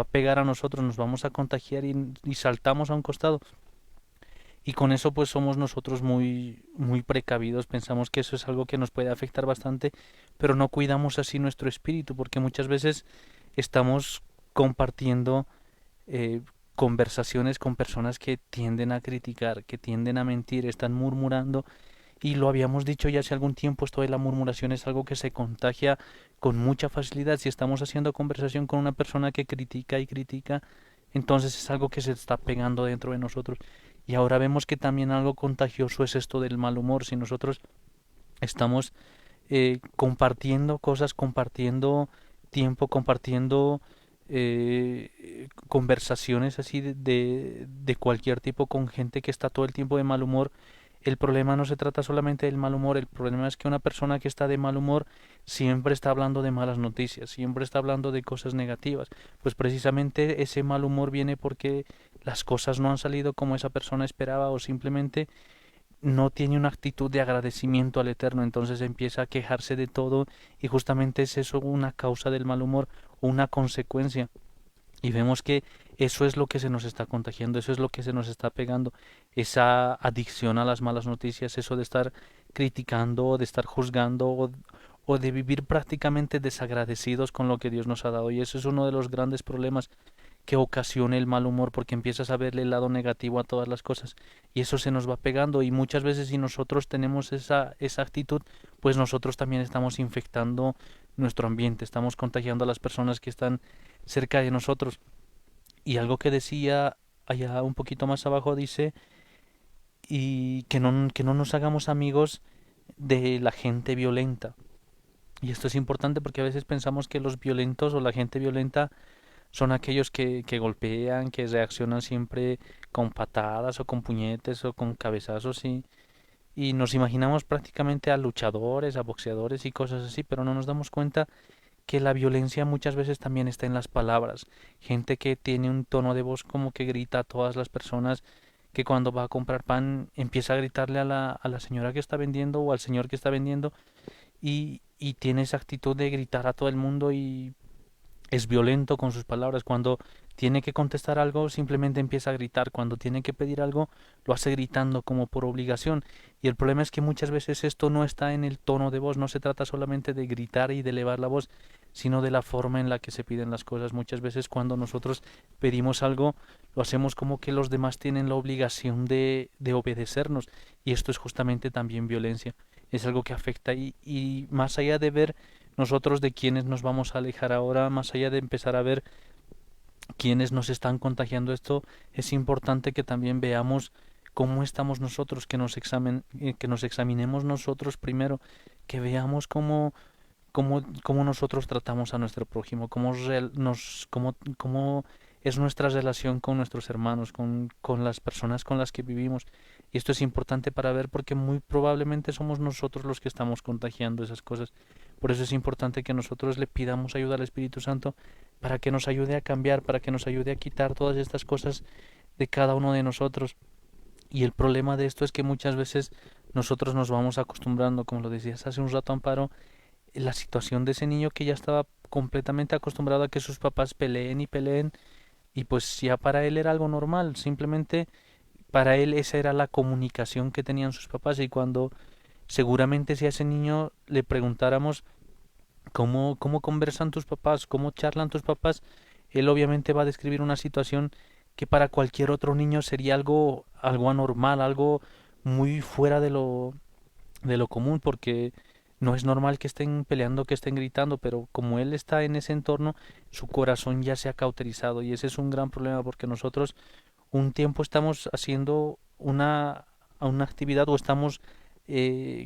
a pegar a nosotros, nos vamos a contagiar y saltamos a un costado. Y con eso pues somos nosotros muy precavidos, pensamos que eso es algo que nos puede afectar bastante, pero no cuidamos así nuestro espíritu, porque muchas veces estamos compartiendo eh, conversaciones con personas que tienden a criticar, que tienden a mentir, están murmurando, y lo habíamos dicho ya hace algún tiempo, esto de la murmuración es algo que se contagia con mucha facilidad. Si estamos haciendo conversación con una persona que critica y critica, entonces es algo que se está pegando dentro de nosotros. Y ahora vemos que también algo contagioso es esto del mal humor. Si nosotros estamos compartiendo cosas, compartiendo tiempo, compartiendo conversaciones así de cualquier tipo con gente que está todo el tiempo de mal humor, el problema no se trata solamente del mal humor, el problema es que una persona que está de mal humor siempre está hablando de malas noticias, siempre está hablando de cosas negativas. Pues precisamente ese mal humor viene porque las cosas no han salido como esa persona esperaba o simplemente no tiene una actitud de agradecimiento al Eterno, entonces empieza a quejarse de todo y justamente es eso una causa del mal humor o una consecuencia. Y vemos que eso es lo que se nos está contagiando, eso es lo que se nos está pegando, esa adicción a las malas noticias, eso de estar criticando, de estar juzgando o de vivir prácticamente desagradecidos con lo que Dios nos ha dado. Y eso es uno de los grandes problemas que ocasiona el mal humor, porque empiezas a verle el lado negativo a todas las cosas y eso se nos va pegando, y muchas veces si nosotros tenemos esa actitud, pues nosotros también estamos infectando nuestro ambiente, estamos contagiando a las personas que están cerca de nosotros. Y algo que decía allá un poquito más abajo dice, y que no nos hagamos amigos de la gente violenta. Y esto es importante porque a veces pensamos que los violentos o la gente violenta son aquellos que golpean, que reaccionan siempre con patadas o con puñetes o con cabezazos, y nos imaginamos prácticamente a luchadores, a boxeadores y cosas así, pero no nos damos cuenta que la violencia muchas veces también está en las palabras. Gente que tiene un tono de voz como que grita a todas las personas, que cuando va a comprar pan empieza a gritarle a la señora que está vendiendo o al señor que está vendiendo, y tiene esa actitud de gritar a todo el mundo y es violento con sus palabras. Cuando tiene que contestar algo, simplemente empieza a gritar. Cuando tiene que pedir algo, lo hace gritando como por obligación. Y el problema es que muchas veces esto no está en el tono de voz. No se trata solamente de gritar y de elevar la voz, sino de la forma en la que se piden las cosas. Muchas veces cuando nosotros pedimos algo, lo hacemos como que los demás tienen la obligación de obedecernos. Y esto es justamente también violencia. Es algo que afecta, y más allá de ver nosotros de quiénes nos vamos a alejar ahora, más allá de empezar a ver quiénes nos están contagiando esto, es importante que también veamos cómo estamos nosotros, que nos examinemos nosotros primero, que veamos cómo nosotros tratamos a nuestro prójimo, cómo es nuestra relación con nuestros hermanos, con las personas con las que vivimos. Y esto es importante para ver, porque muy probablemente somos nosotros los que estamos contagiando esas cosas. Por eso es importante que nosotros le pidamos ayuda al Espíritu Santo para que nos ayude a cambiar, para que nos ayude a quitar todas estas cosas de cada uno de nosotros. Y el problema de esto es que muchas veces nosotros nos vamos acostumbrando, como lo decías hace un rato, Amparo, la situación de ese niño que ya estaba completamente acostumbrado a que sus papás peleen y peleen, y pues ya para él era algo normal, simplemente para él esa era la comunicación que tenían sus papás. Y cuando seguramente si a ese niño le preguntáramos cómo conversan tus papás, cómo charlan tus papás, él obviamente va a describir una situación que para cualquier otro niño sería algo anormal, algo muy fuera de lo común, porque no es normal que estén peleando, que estén gritando, pero como él está en ese entorno, su corazón ya se ha cauterizado, y ese es un gran problema, porque nosotros un tiempo estamos haciendo una actividad, o estamos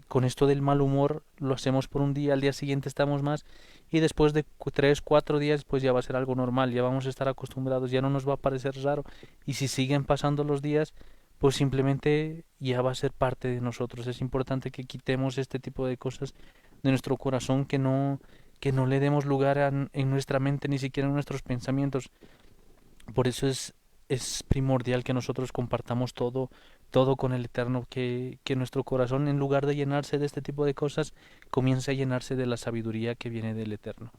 con esto del mal humor, lo hacemos por un día, al día siguiente estamos más, y después de 3, 4 días pues ya va a ser algo normal, ya vamos a estar acostumbrados, ya no nos va a parecer raro, y si siguen pasando los días, pues simplemente ya va a ser parte de nosotros. Es importante que quitemos este tipo de cosas de nuestro corazón, que no le demos lugar en nuestra mente, ni siquiera en nuestros pensamientos. Por eso es primordial que nosotros compartamos todo con el Eterno, que nuestro corazón, en lugar de llenarse de este tipo de cosas, comience a llenarse de la sabiduría que viene del Eterno.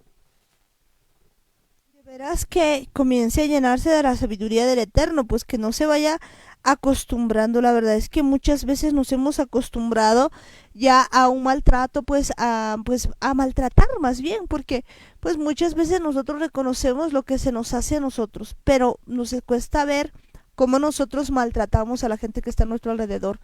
De veras que comience a llenarse de la sabiduría del Eterno, pues que no se vaya acostumbrando. La verdad es que muchas veces nos hemos acostumbrado ya a un maltrato, pues a maltratar más bien, porque pues muchas veces nosotros reconocemos lo que se nos hace a nosotros, pero nos cuesta ver cómo nosotros maltratamos a la gente que está a nuestro alrededor.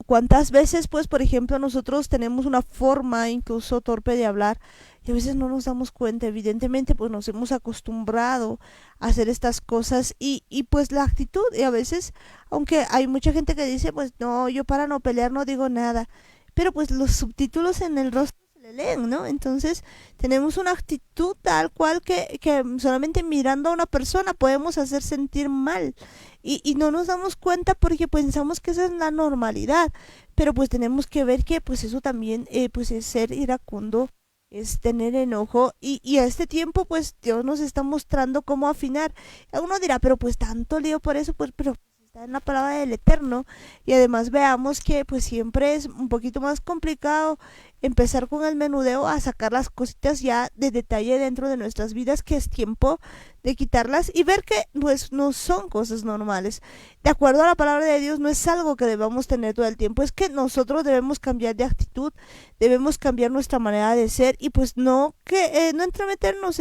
¿Cuántas veces, pues, por ejemplo, nosotros tenemos una forma incluso torpe de hablar y a veces no nos damos cuenta? Evidentemente, pues nos hemos acostumbrado a hacer estas cosas, y pues la actitud, y a veces, aunque hay mucha gente que dice, pues no, yo para no pelear no digo nada, pero pues los subtítulos en el rostro se le leen, ¿no? Entonces tenemos una actitud tal cual que solamente mirando a una persona podemos hacer sentir mal, y no nos damos cuenta porque pensamos que esa es la normalidad, pero pues tenemos que ver que pues eso también pues es ser iracundo, es tener enojo, y a este tiempo pues Dios nos está mostrando cómo afinar. Uno dirá, pero pues tanto lío por eso, pues pero está en la palabra del Eterno, y además veamos que pues siempre es un poquito más complicado empezar con el menudeo a sacar las cositas ya de detalle dentro de nuestras vidas, que es tiempo de quitarlas y ver que pues no son cosas normales. De acuerdo a la palabra de Dios, no es algo que debamos tener todo el tiempo, es que nosotros debemos cambiar de actitud, debemos cambiar nuestra manera de ser y pues no entremeternos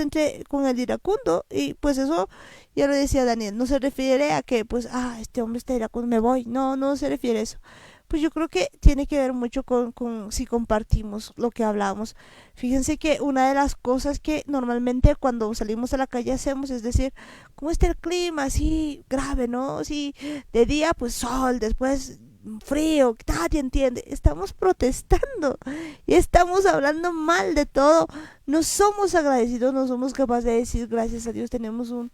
con el iracundo. Y pues eso ya lo decía Daniel, no se refiere a que pues este hombre está iracundo, me voy, no se refiere a eso. Pues yo creo que tiene que ver mucho con si compartimos lo que hablamos. Fíjense que una de las cosas que normalmente cuando salimos a la calle hacemos es decir, ¿cómo está el clima? Así grave, ¿no? Sí, de día pues sol, después frío, nadie entiende. Estamos protestando y estamos hablando mal de todo. No somos agradecidos, no somos capaces de decir gracias a Dios tenemos un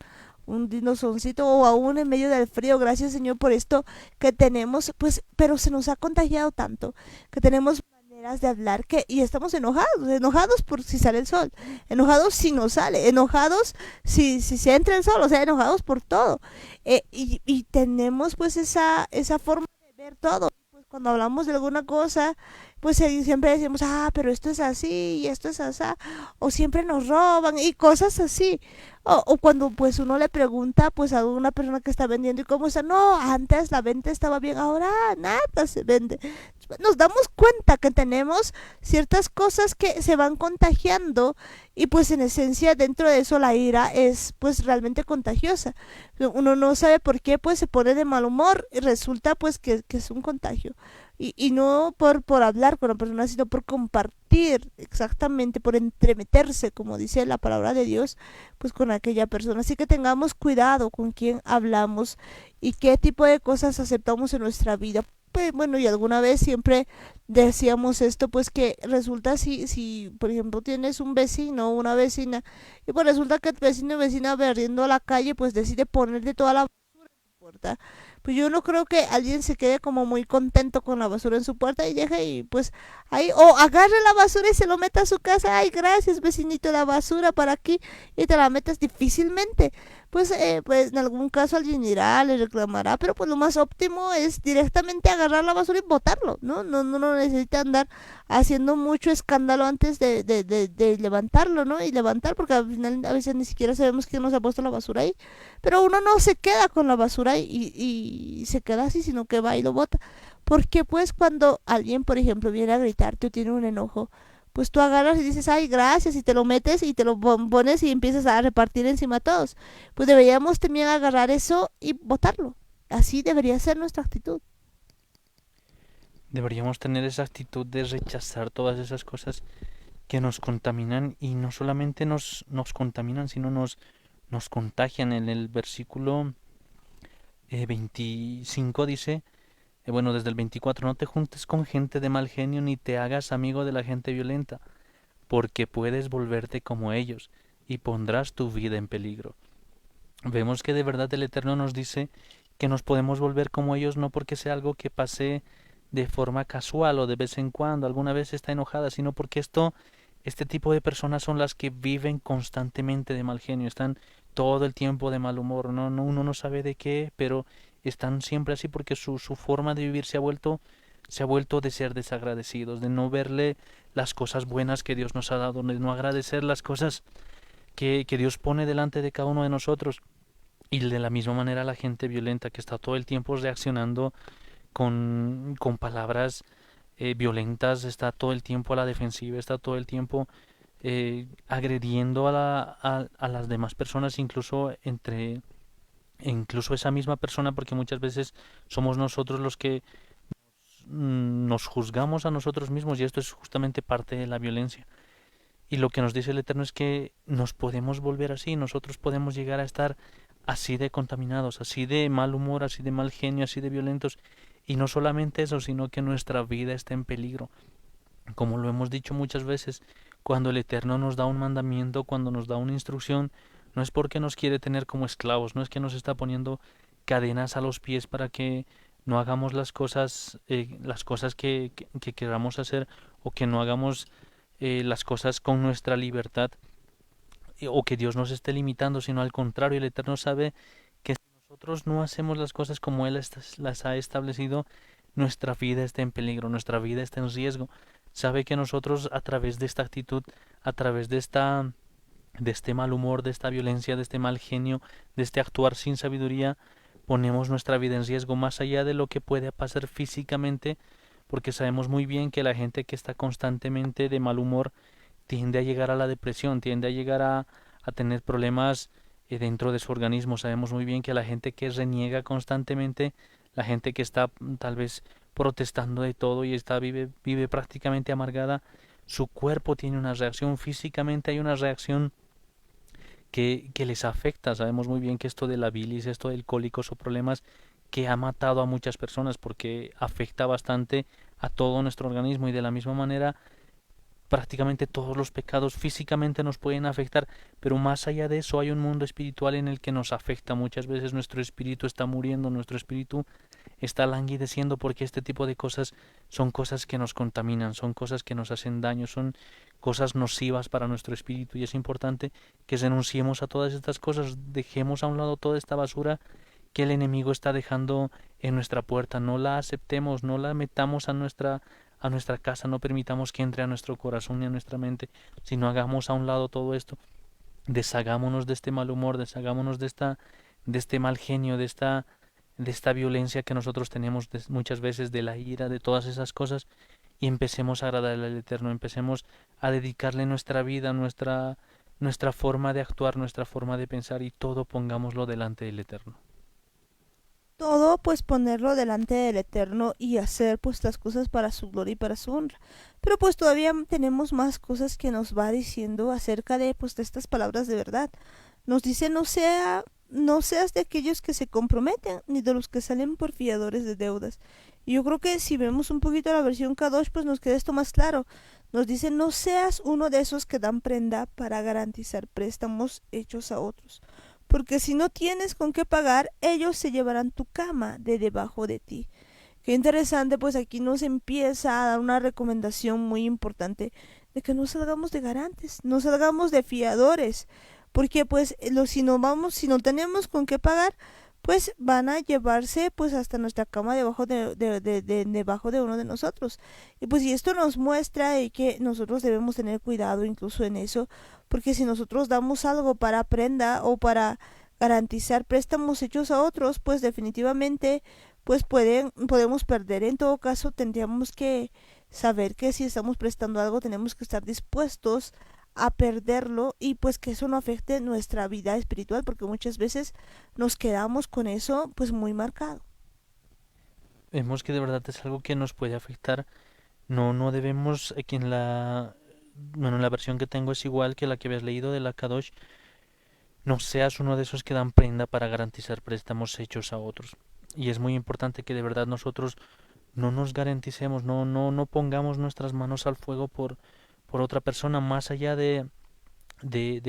dinosoncito o aún en medio del frío, gracias Señor por esto que tenemos, pues, pero se nos ha contagiado tanto que tenemos maneras de hablar y estamos enojados por si sale el sol, enojados si no sale, enojados si se entra el sol, o sea, enojados por todo. Y tenemos pues esa forma de ver todo. Pues cuando hablamos de alguna cosa, pues siempre decimos, pero esto es así y esto es así, o siempre nos roban y cosas así. O cuando pues uno le pregunta pues a una persona que está vendiendo y cómo está, no, antes la venta estaba bien, ahora nada se vende. Nos damos cuenta que tenemos ciertas cosas que se van contagiando y pues en esencia dentro de eso la ira es pues realmente contagiosa. Uno no sabe por qué pues se pone de mal humor y resulta pues que es un contagio. Y no por hablar con la persona, sino por compartir exactamente, por entremeterse, como dice la palabra de Dios, pues con aquella persona. Así que tengamos cuidado con quién hablamos y qué tipo de cosas aceptamos en nuestra vida. Pues bueno, y alguna vez siempre decíamos esto, pues que resulta si por ejemplo tienes un vecino o una vecina y pues resulta que el vecino o vecina barriendo la calle pues decide ponerle toda la basura en su puerta, pues yo no creo que alguien se quede como muy contento con la basura en su puerta y deje y pues ahí, o agarre la basura y se lo meta a su casa, ay gracias vecinito la basura para aquí y te la metas difícilmente, pues en algún caso alguien irá, le reclamará, pero pues lo más óptimo es directamente agarrar la basura y botarlo, no necesita andar haciendo mucho escándalo antes de levantarlo, ¿no? Y levantar, porque al final a veces ni siquiera sabemos quién nos ha puesto la basura ahí, pero uno no se queda con la basura y se queda así, sino que va y lo bota. Porque pues cuando alguien, por ejemplo, viene a gritarte o tiene un enojo, pues tú agarras y dices, ay, gracias, y te lo metes y te lo pones y empiezas a repartir encima a todos. Pues deberíamos también agarrar eso y botarlo. Así debería ser nuestra actitud. Deberíamos tener esa actitud de rechazar todas esas cosas que nos contaminan y no solamente nos contaminan, sino nos contagian. En el versículo 25 dice, bueno, desde el 24, no te juntes con gente de mal genio ni te hagas amigo de la gente violenta, porque puedes volverte como ellos y pondrás tu vida en peligro. Vemos que de verdad el Eterno nos dice que nos podemos volver como ellos no porque sea algo que pase de forma casual o de vez en cuando, alguna vez está enojada, sino porque este tipo de personas son las que viven constantemente de mal genio, están todo el tiempo de mal humor, uno no sabe de qué, pero están siempre así porque su forma de vivir se ha vuelto de ser desagradecidos, de no verle las cosas buenas que Dios nos ha dado, de no agradecer las cosas que Dios pone delante de cada uno de nosotros. Y de la misma manera la gente violenta que está todo el tiempo reaccionando con palabras violentas, está todo el tiempo a la defensiva, está todo el tiempo agrediendo a las demás personas, incluso esa misma persona, porque muchas veces somos nosotros los que nos juzgamos a nosotros mismos y esto es justamente parte de la violencia. Y lo que nos dice el Eterno es que nos podemos volver así, nosotros podemos llegar a estar así de contaminados, así de mal humor, así de mal genio, así de violentos. Y no solamente eso, sino que nuestra vida está en peligro. Como lo hemos dicho muchas veces, cuando el Eterno nos da un mandamiento, cuando nos da una instrucción, no es porque nos quiere tener como esclavos, no es que nos está poniendo cadenas a los pies para que no hagamos las cosas que queramos hacer o que no hagamos las cosas con nuestra libertad o que Dios nos esté limitando, sino al contrario, el Eterno sabe que si nosotros no hacemos las cosas como Él las ha establecido, nuestra vida está en peligro, nuestra vida está en riesgo. sabe que nosotros a través de esta actitud, a través de este mal humor, de esta violencia, de este mal genio, de este actuar sin sabiduría, ponemos nuestra vida en riesgo más allá de lo que puede pasar físicamente, porque sabemos muy bien que la gente que está constantemente de mal humor tiende a llegar a la depresión, tiende a llegar a tener problemas dentro de su organismo. Sabemos muy bien que la gente que reniega constantemente, la gente que está tal vez protestando de todo y vive prácticamente amargada, su cuerpo tiene una reacción, físicamente hay una reacción que les afecta. Sabemos muy bien que esto de la bilis, esto del cólico son problemas que ha matado a muchas personas porque afecta bastante a todo nuestro organismo y de la misma manera prácticamente todos los pecados físicamente nos pueden afectar, pero más allá de eso hay un mundo espiritual en el que nos afecta. Muchas veces nuestro espíritu está muriendo, nuestro espíritu está languideciendo porque este tipo de cosas son cosas que nos contaminan, son cosas que nos hacen daño, son cosas nocivas para nuestro espíritu y es importante que renunciemos a todas estas cosas, dejemos a un lado toda esta basura que el enemigo está dejando en nuestra puerta, no la aceptemos, no la metamos a nuestra casa, no permitamos que entre a nuestro corazón y a nuestra mente, sino hagamos a un lado todo esto, deshagámonos de este mal humor, deshagámonos de este mal genio, de esta violencia que nosotros tenemos muchas veces, de la ira, de todas esas cosas, y empecemos a agradarle al Eterno, empecemos a dedicarle nuestra vida, nuestra forma de actuar, nuestra forma de pensar, y todo pongámoslo delante del Eterno. Todo pues ponerlo delante del Eterno y hacer pues las cosas para su gloria y para su honra. Pero pues todavía tenemos más cosas que nos va diciendo acerca de pues de estas palabras de verdad. Nos dice no seas de aquellos que se comprometen ni de los que salen por fiadores de deudas. Y yo creo que si vemos un poquito la versión Kadosh pues nos queda esto más claro. Nos dice no seas uno de esos que dan prenda para garantizar préstamos hechos a otros, porque si no tienes con qué pagar, ellos se llevarán tu cama de debajo de ti. Qué interesante, pues aquí nos empieza a dar una recomendación muy importante de que no salgamos de garantes, no salgamos de fiadores, porque pues si no tenemos con qué pagar, pues van a llevarse pues hasta nuestra cama debajo de uno de nosotros. Y pues y esto nos muestra que nosotros debemos tener cuidado incluso en eso, porque si nosotros damos algo para prenda o para garantizar préstamos hechos a otros, pues definitivamente pues podemos perder. En todo caso, tendríamos que saber que si estamos prestando algo, tenemos que estar dispuestos a perderlo y pues que eso no afecte nuestra vida espiritual, porque muchas veces nos quedamos con eso pues muy marcado. Vemos que de verdad es algo que nos puede afectar. No debemos, aquí en la versión que tengo es igual que la que habías leído de la Kadosh, no seas uno de esos que dan prenda para garantizar préstamos hechos a otros. Y es muy importante que de verdad nosotros no nos garanticemos, no pongamos nuestras manos al fuego por otra persona, más allá de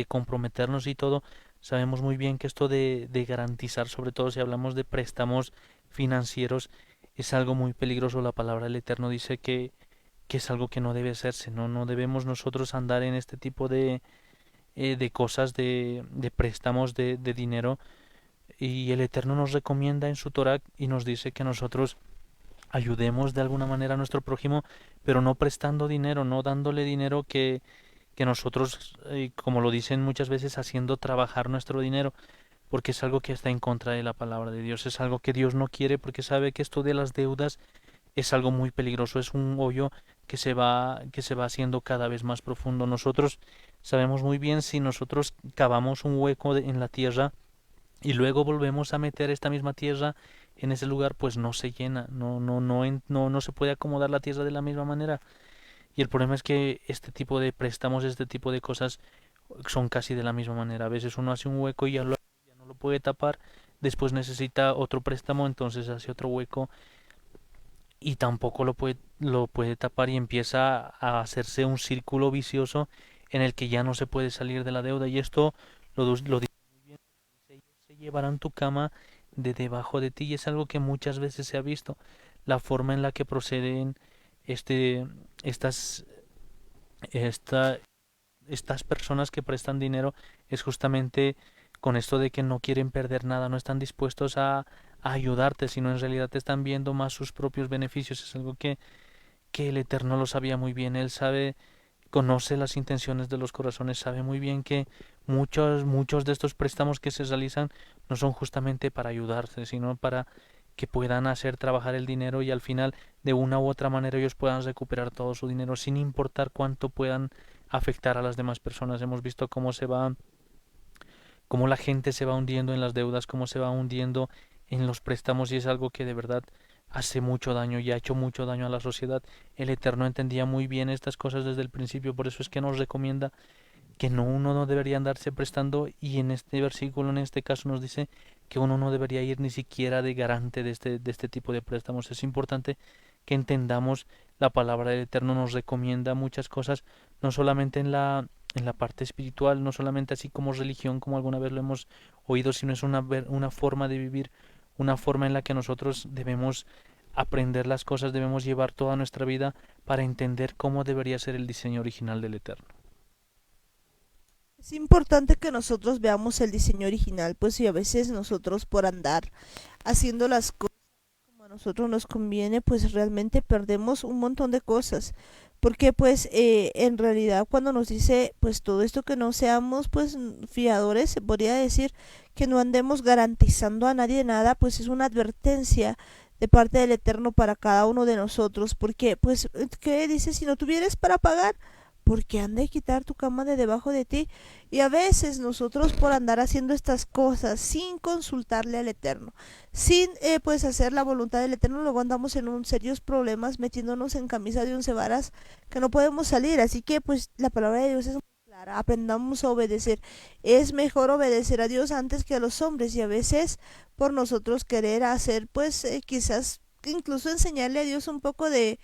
comprometernos y todo. Sabemos muy bien que esto de garantizar, sobre todo si hablamos de préstamos financieros, es algo muy peligroso. La palabra del Eterno dice que es algo que no debe hacerse, no debemos nosotros andar en este tipo de cosas, de préstamos de dinero, y el Eterno nos recomienda en su Torah y nos dice que nosotros ayudemos de alguna manera a nuestro prójimo, pero no prestando dinero, no dándole dinero que nosotros, como lo dicen muchas veces, haciendo trabajar nuestro dinero, porque es algo que está en contra de la palabra de Dios, es algo que Dios no quiere, porque sabe que esto de las deudas es algo muy peligroso, es un hoyo que se va haciendo cada vez más profundo. Nosotros sabemos muy bien, si nosotros cavamos un hueco en la tierra y luego volvemos a meter esta misma tierra en ese lugar, pues no se llena, no se puede acomodar la tierra de la misma manera. Y el problema es que este tipo de préstamos, este tipo de cosas son casi de la misma manera. A veces uno hace un hueco y ya no lo puede tapar, después necesita otro préstamo, entonces hace otro hueco y tampoco lo puede tapar, y empieza a hacerse un círculo vicioso en el que ya no se puede salir de la deuda. Y esto lo dice muy bien, dice, ellos se llevarán tu cama de debajo de ti, y es algo que muchas veces se ha visto, la forma en la que proceden este estas esta- estas personas que prestan dinero, es justamente con esto de que no quieren perder nada, no están dispuestos a ayudarte, sino en realidad te están viendo más sus propios beneficios. Es algo que el Eterno lo sabía muy bien. Él sabe, conoce las intenciones de los corazones, sabe muy bien que muchos de estos préstamos que se realizan no son justamente para ayudarse, sino para que puedan hacer trabajar el dinero y al final de una u otra manera ellos puedan recuperar todo su dinero sin importar cuánto puedan afectar a las demás personas. Hemos visto cómo la gente se va hundiendo en las deudas, cómo se va hundiendo en los préstamos y es algo que de verdad hace mucho daño y ha hecho mucho daño a la sociedad. El Eterno entendía muy bien estas cosas desde el principio, por eso es que nos recomienda que uno no debería andarse prestando y en este versículo, en este caso, nos dice que uno no debería ir ni siquiera de garante de este tipo de préstamos. Es importante que entendamos la palabra del Eterno, nos recomienda muchas cosas, no solamente en la parte espiritual, no solamente así como religión, como alguna vez lo hemos oído, sino es una forma de vivir, una forma en la que nosotros debemos aprender las cosas, debemos llevar toda nuestra vida para entender cómo debería ser el diseño original del Eterno. Es importante que nosotros veamos el diseño original, pues si a veces nosotros por andar haciendo las cosas como a nosotros nos conviene, pues realmente perdemos un montón de cosas. Porque pues en realidad cuando nos dice pues todo esto que no seamos pues fiadores, se podría decir que no andemos garantizando a nadie nada, pues es una advertencia de parte del Eterno para cada uno de nosotros. Porque pues, ¿qué dice? Si no tuvieras para pagar, porque han de quitar tu cama de debajo de ti. Y a veces nosotros por andar haciendo estas cosas sin consultarle al Eterno, sin pues hacer la voluntad del Eterno, luego andamos en un serios problemas metiéndonos en camisa de once varas que no podemos salir. Así que pues la palabra de Dios es muy clara, aprendamos a obedecer. Es mejor obedecer a Dios antes que a los hombres y a veces por nosotros querer hacer pues quizás incluso enseñarle a Dios un poco de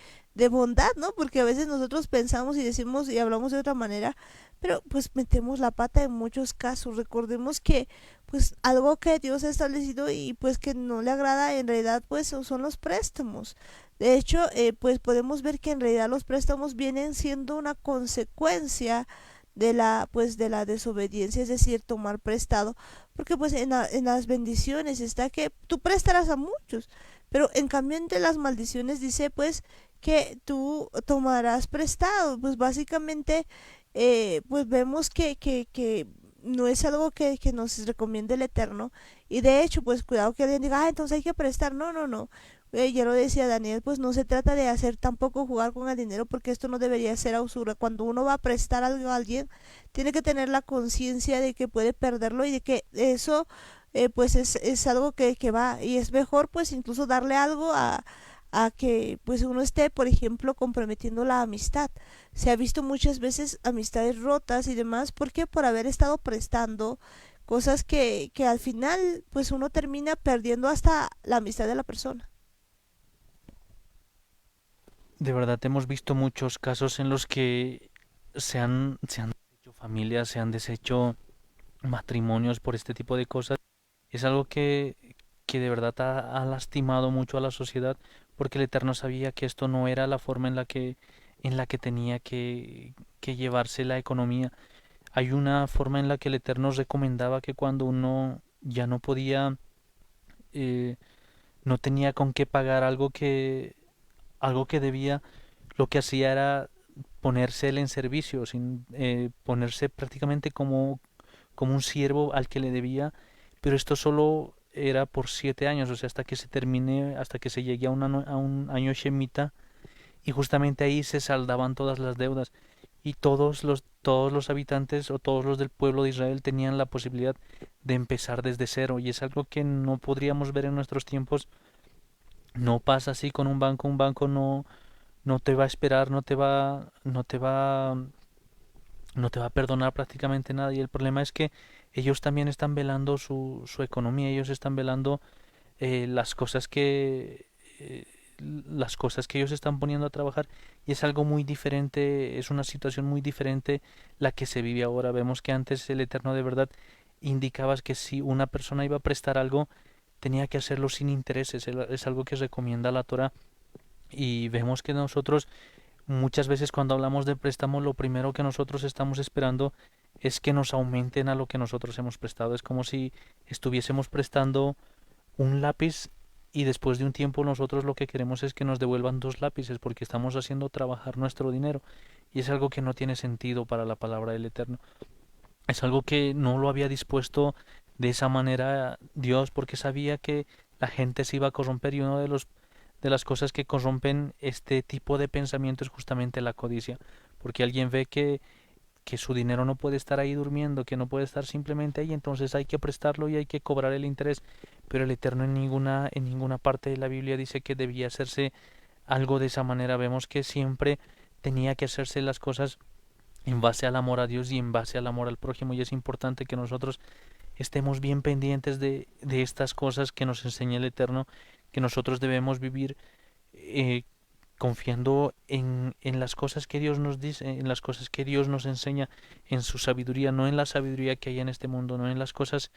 bondad, ¿no? Porque a veces nosotros pensamos y decimos y hablamos de otra manera, pero pues metemos la pata en muchos casos. Recordemos que pues algo que Dios ha establecido y pues que no le agrada en realidad pues son los préstamos. De hecho, pues podemos ver que en realidad los préstamos vienen siendo una consecuencia de la desobediencia, es decir, tomar prestado, porque pues en las bendiciones está que tú prestarás a muchos, pero en cambio entre las maldiciones dice pues que tú tomarás prestado. Pues básicamente pues vemos que no es algo que nos recomiende el Eterno. Y de hecho, pues cuidado que alguien diga, ah, entonces hay que prestar. No, no, no. Ya lo decía Daniel, pues no se trata de hacer tampoco jugar con el dinero, porque esto no debería ser a usura. Cuando uno va a prestar algo a alguien, tiene que tener la conciencia de que puede perderlo y de que eso pues es algo que va y es mejor pues incluso darle algo a que pues uno esté, por ejemplo, comprometiendo la amistad. Se ha visto muchas veces amistades rotas y demás porque por haber estado prestando cosas que al final pues uno termina perdiendo hasta la amistad de la persona. De verdad hemos visto muchos casos en los que se han deshecho familias, se han deshecho matrimonios por este tipo de cosas. Es algo que de verdad ha lastimado mucho a la sociedad porque el Eterno sabía que esto no era la forma en la que tenía que llevarse la economía. Hay una forma en la que el Eterno recomendaba que cuando uno ya no podía, eh, no tenía con qué pagar algo que debía, lo que hacía era ponerse él en servicio, sin ponerse prácticamente como un siervo al que le debía, pero esto solo era por 7 años, o sea, hasta que se termine, hasta que se llegue a un año Shemitah, y justamente ahí se saldaban todas las deudas, y todos los habitantes o todos los del pueblo de Israel tenían la posibilidad de empezar desde cero, y es algo que no podríamos ver en nuestros tiempos. No pasa así con un banco no te va a esperar, no te va a perdonar prácticamente nada. Y el problema es que ellos también están velando su economía, ellos están velando las cosas las cosas que ellos están poniendo a trabajar y es algo muy diferente, es una situación muy diferente la que se vive ahora. Vemos que antes el Eterno de verdad indicaba que si una persona iba a prestar algo, tenía que hacerlo sin intereses, es algo que recomienda la Torah y vemos que nosotros muchas veces cuando hablamos de préstamo, lo primero que nosotros estamos esperando es que nos aumenten a lo que nosotros hemos prestado. Es como si estuviésemos prestando un lápiz y después de un tiempo nosotros lo que queremos es que nos devuelvan 2 lápices porque estamos haciendo trabajar nuestro dinero y es algo que no tiene sentido para la palabra del Eterno. Es algo que no lo había dispuesto de esa manera Dios porque sabía que la gente se iba a corromper y uno de las cosas que corrompen este tipo de pensamiento es justamente la codicia, porque alguien ve que su dinero no puede estar ahí durmiendo, que no puede estar simplemente ahí, entonces hay que prestarlo y hay que cobrar el interés, pero el Eterno en ninguna parte de la Biblia dice que debía hacerse algo de esa manera. Vemos que siempre tenía que hacerse las cosas en base al amor a Dios y en base al amor al prójimo, y es importante que nosotros estemos bien pendientes de estas cosas que nos enseña el Eterno, que nosotros debemos vivir eh, confiando en las cosas que Dios nos dice, en las cosas que Dios nos enseña, en su sabiduría, no en la sabiduría que hay en este mundo, no en las cosas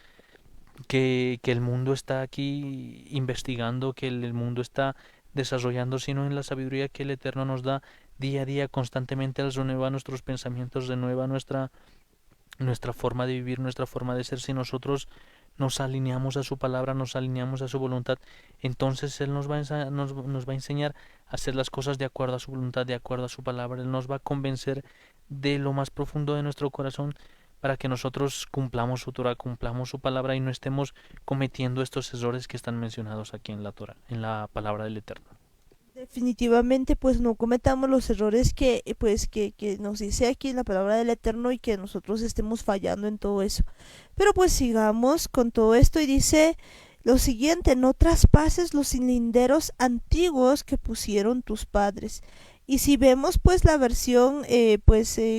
que el mundo está aquí investigando, que el mundo está desarrollando, sino en la sabiduría que el Eterno nos da día a día, constantemente Él renueva nuestros pensamientos, renueva nuestra forma de vivir, nuestra forma de ser. Si nosotros nos alineamos a su palabra, nos alineamos a su voluntad, entonces Él nos va a enseñar a hacer las cosas de acuerdo a su voluntad, de acuerdo a su palabra. Él nos va a convencer de lo más profundo de nuestro corazón para que nosotros cumplamos su Torah, cumplamos su palabra y no estemos cometiendo estos errores que están mencionados aquí en la Torah, en la palabra del Eterno. Definitivamente, pues no cometamos los errores que nos dice aquí en la palabra del Eterno y que nosotros estemos fallando en todo eso. Pero pues sigamos con todo esto y dice lo siguiente: no traspases los linderos antiguos que pusieron tus padres. Y si vemos pues la versión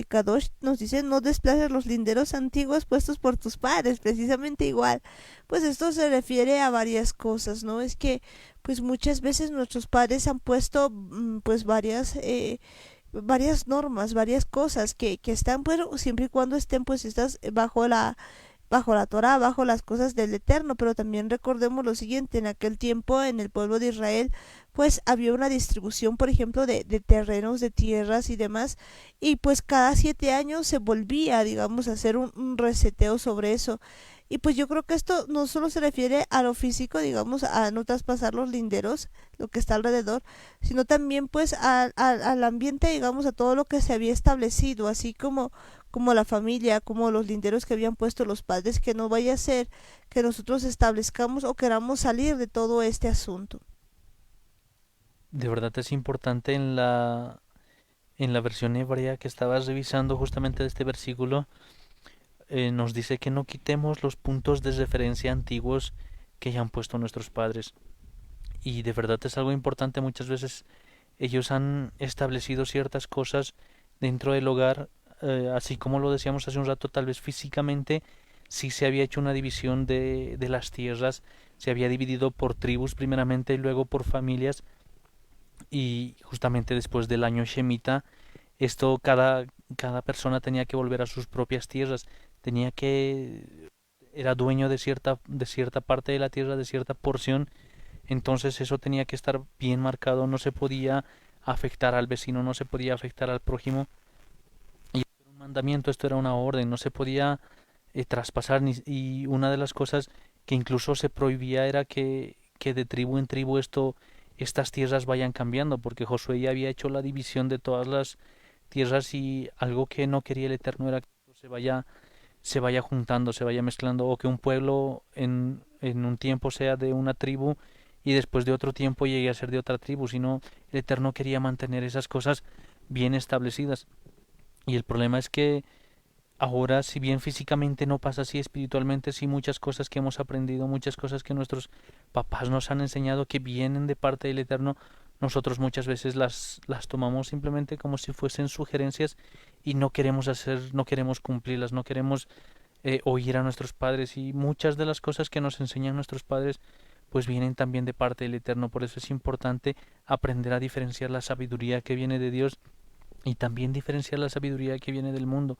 Kadosh nos dice: no desplaces los linderos antiguos puestos por tus padres, precisamente igual. Pues esto se refiere a varias cosas, ¿no? Es que pues muchas veces nuestros padres han puesto pues varias normas, varias cosas que están, pero siempre y cuando estén pues estas bajo la Torah, bajo las cosas del Eterno. Pero también recordemos lo siguiente: en aquel tiempo en el pueblo de Israel pues había una distribución, por ejemplo, de terrenos, de tierras y demás, y pues cada 7 años se volvía, digamos, a hacer un reseteo sobre eso. Y pues yo creo que esto no solo se refiere a lo físico, digamos, a no traspasar los linderos, lo que está alrededor, sino también pues al ambiente, digamos, a todo lo que se había establecido, así como la familia, como los linderos que habían puesto los padres, que no vaya a ser que nosotros establezcamos o queramos salir de todo este asunto. De verdad es importante en la versión hebrea que estabas revisando justamente de este versículo, nos dice que no quitemos los puntos de referencia antiguos que ya han puesto nuestros padres. Y de verdad es algo importante. Muchas veces ellos han establecido ciertas cosas dentro del hogar, así como lo decíamos hace un rato, tal vez físicamente sí se había hecho una división de las tierras, se había dividido por tribus primeramente y luego por familias, y justamente después del año Shemitah, esto cada persona tenía que volver a sus propias tierras, tenía que era dueño de cierta parte de la tierra, de cierta porción, entonces eso tenía que estar bien marcado, no se podía afectar al vecino, no se podía afectar al prójimo, y esto era un mandamiento, esto era una orden, no se podía traspasar, y una de las cosas que incluso se prohibía era que de tribu en tribu estas tierras vayan cambiando, porque Josué ya había hecho la división de todas las tierras y algo que no quería el Eterno era que se vaya juntando, se vaya mezclando, o que un pueblo en un tiempo sea de una tribu y después de otro tiempo llegue a ser de otra tribu, sino el Eterno quería mantener esas cosas bien establecidas. Y el problema es que ahora, si bien físicamente no pasa así, espiritualmente sí, muchas cosas que hemos aprendido, muchas cosas que nuestros papás nos han enseñado que vienen de parte del Eterno, nosotros muchas veces las tomamos simplemente como si fuesen sugerencias y no queremos no queremos cumplirlas, no queremos oír a nuestros padres, y muchas de las cosas que nos enseñan nuestros padres pues vienen también de parte del Eterno. Por eso es importante aprender a diferenciar la sabiduría que viene de Dios y también diferenciar la sabiduría que viene del mundo.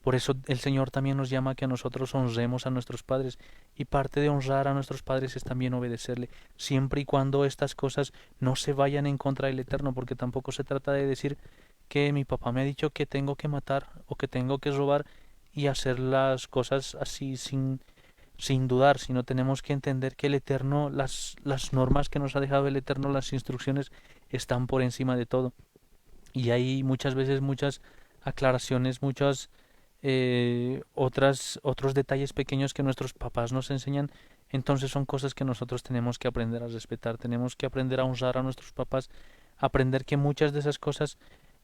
Por eso el Señor también nos llama a que nosotros honremos a nuestros padres, y parte de honrar a nuestros padres es también obedecerle, siempre y cuando estas cosas no se vayan en contra del Eterno, porque tampoco se trata de decir que mi papá me ha dicho que tengo que matar o que tengo que robar y hacer las cosas así sin dudar, sino tenemos que entender que el Eterno, las normas que nos ha dejado el Eterno, las instrucciones, están por encima de todo. Y hay muchas veces muchas aclaraciones, muchas otros detalles pequeños que nuestros papás nos enseñan. Entonces son cosas que nosotros tenemos que aprender a respetar, tenemos que aprender a honrar a nuestros papás, aprender que muchas de esas cosas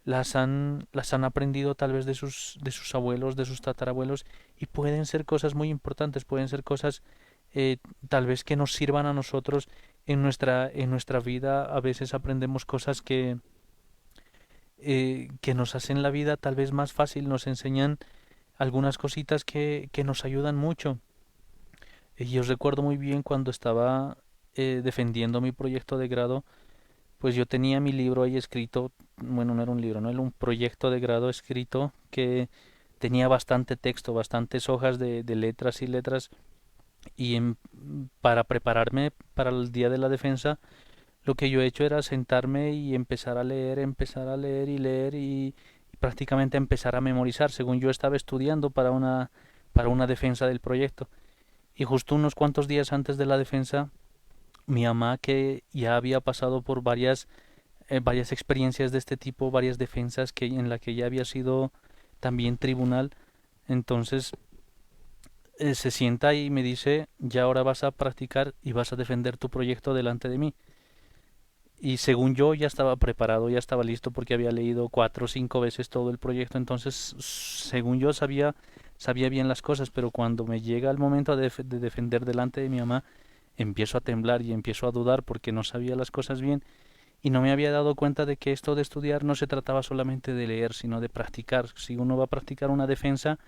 las han aprendido tal vez de sus abuelos, de sus tatarabuelos, y pueden ser cosas muy importantes, pueden ser cosas eh, tal vez que nos sirvan a nosotros en nuestra vida. A veces aprendemos cosas que nos hacen la vida tal vez más fácil, nos enseñan algunas cositas que nos ayudan mucho. Y yo recuerdo muy bien cuando estaba defendiendo mi proyecto de grado, pues yo tenía mi libro ahí escrito, bueno, no era un libro, no era un proyecto de grado escrito que tenía bastante texto, bastantes hojas de letras y letras, y para prepararme para el día de la defensa, lo que yo he hecho era sentarme y empezar a leer y leer y prácticamente empezar a memorizar, según yo estaba estudiando para una defensa del proyecto. Y justo unos cuantos días antes de la defensa, mi mamá, que ya había pasado por varias experiencias de este tipo, varias defensas en la que ya había sido también tribunal, entonces se sienta y me dice, ya ahora vas a practicar y vas a defender tu proyecto delante de mí. Y según yo ya estaba preparado, ya estaba listo porque había leído 4 o 5 veces todo el proyecto, entonces según yo sabía bien las cosas, pero cuando me llega el momento de defender delante de mi mamá, empiezo a temblar y empiezo a dudar porque no sabía las cosas bien y no me había dado cuenta de que esto de estudiar no se trataba solamente de leer, sino de practicar. Si uno va a practicar una defensa,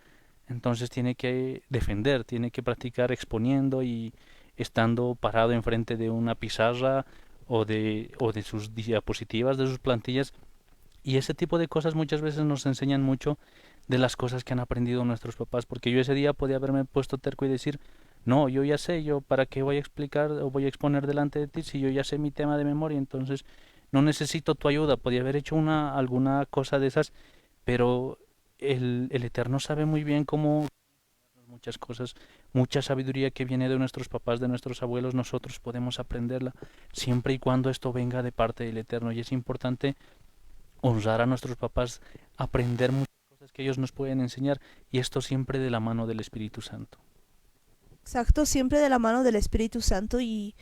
entonces tiene que defender, tiene que practicar exponiendo y estando parado enfrente de una pizarra o de sus diapositivas, de sus plantillas. Y ese tipo de cosas muchas veces nos enseñan mucho de las cosas que han aprendido nuestros papás, porque yo ese día podía haberme puesto terco y decir, no, yo ya sé, yo para qué voy a explicar o voy a exponer delante de ti si yo ya sé mi tema de memoria, entonces no necesito tu ayuda. Podía haber hecho alguna cosa de esas, pero el Eterno sabe muy bien cómo muchas cosas, mucha sabiduría que viene de nuestros papás, de nuestros abuelos, nosotros podemos aprenderla siempre y cuando esto venga de parte del Eterno. Y es importante honrar a nuestros papás, aprender muchas cosas que ellos nos pueden enseñar, y esto siempre de la mano del Espíritu Santo. Exacto, siempre de la mano del Espíritu Santo y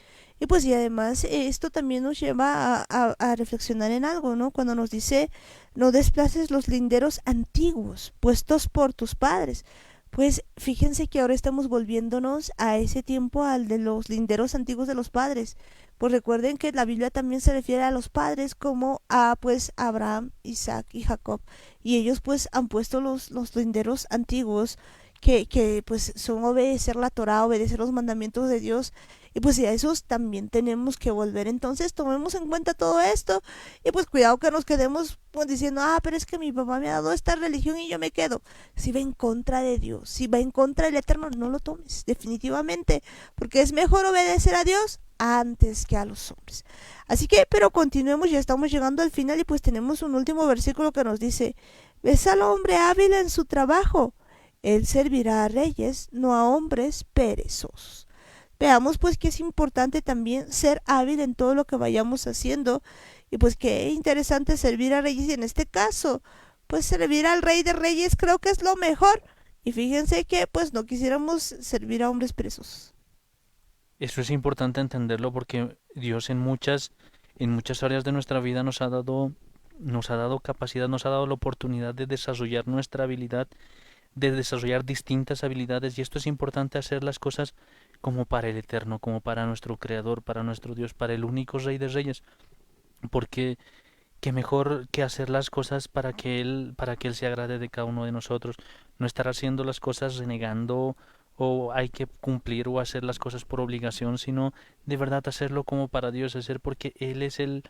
pues y además esto también nos lleva a reflexionar en algo, ¿no? Cuando nos dice, no desplaces los linderos antiguos puestos por tus padres. Pues fíjense que ahora estamos volviéndonos a ese tiempo, al de los linderos antiguos de los padres. Pues recuerden que la Biblia también se refiere a los padres como a pues Abraham, Isaac y Jacob. Y ellos pues han puesto los linderos antiguos que pues son obedecer la Torah, obedecer los mandamientos de Dios. Y pues a esos también tenemos que volver. Entonces tomemos en cuenta todo esto y pues cuidado que nos quedemos pues, diciendo, ah, pero es que mi papá me ha dado esta religión y yo me quedo. Si va en contra de Dios, si va en contra del Eterno, no lo tomes, definitivamente, porque es mejor obedecer a Dios antes que a los hombres. Así que, pero continuemos, ya estamos llegando al final y pues tenemos un último versículo que nos dice, ves al hombre hábil en su trabajo, él servirá a reyes, no a hombres perezosos. Veamos pues que es importante también ser hábil en todo lo que vayamos haciendo y pues qué interesante servir a reyes y en este caso pues servir al rey de reyes creo que es lo mejor y fíjense que pues no quisiéramos servir a hombres presos. Eso es importante entenderlo porque Dios en muchas áreas de nuestra vida nos ha dado capacidad, nos ha dado la oportunidad de desarrollar nuestra habilidad, de desarrollar distintas habilidades, y esto es importante hacer las cosas como para el Eterno, como para nuestro Creador, para nuestro Dios, para el único Rey de Reyes, porque qué mejor que hacer las cosas para que Él se agrade de cada uno de nosotros, no estar haciendo las cosas renegando o hay que cumplir o hacer las cosas por obligación, sino de verdad hacerlo como para Dios, hacer porque Él es el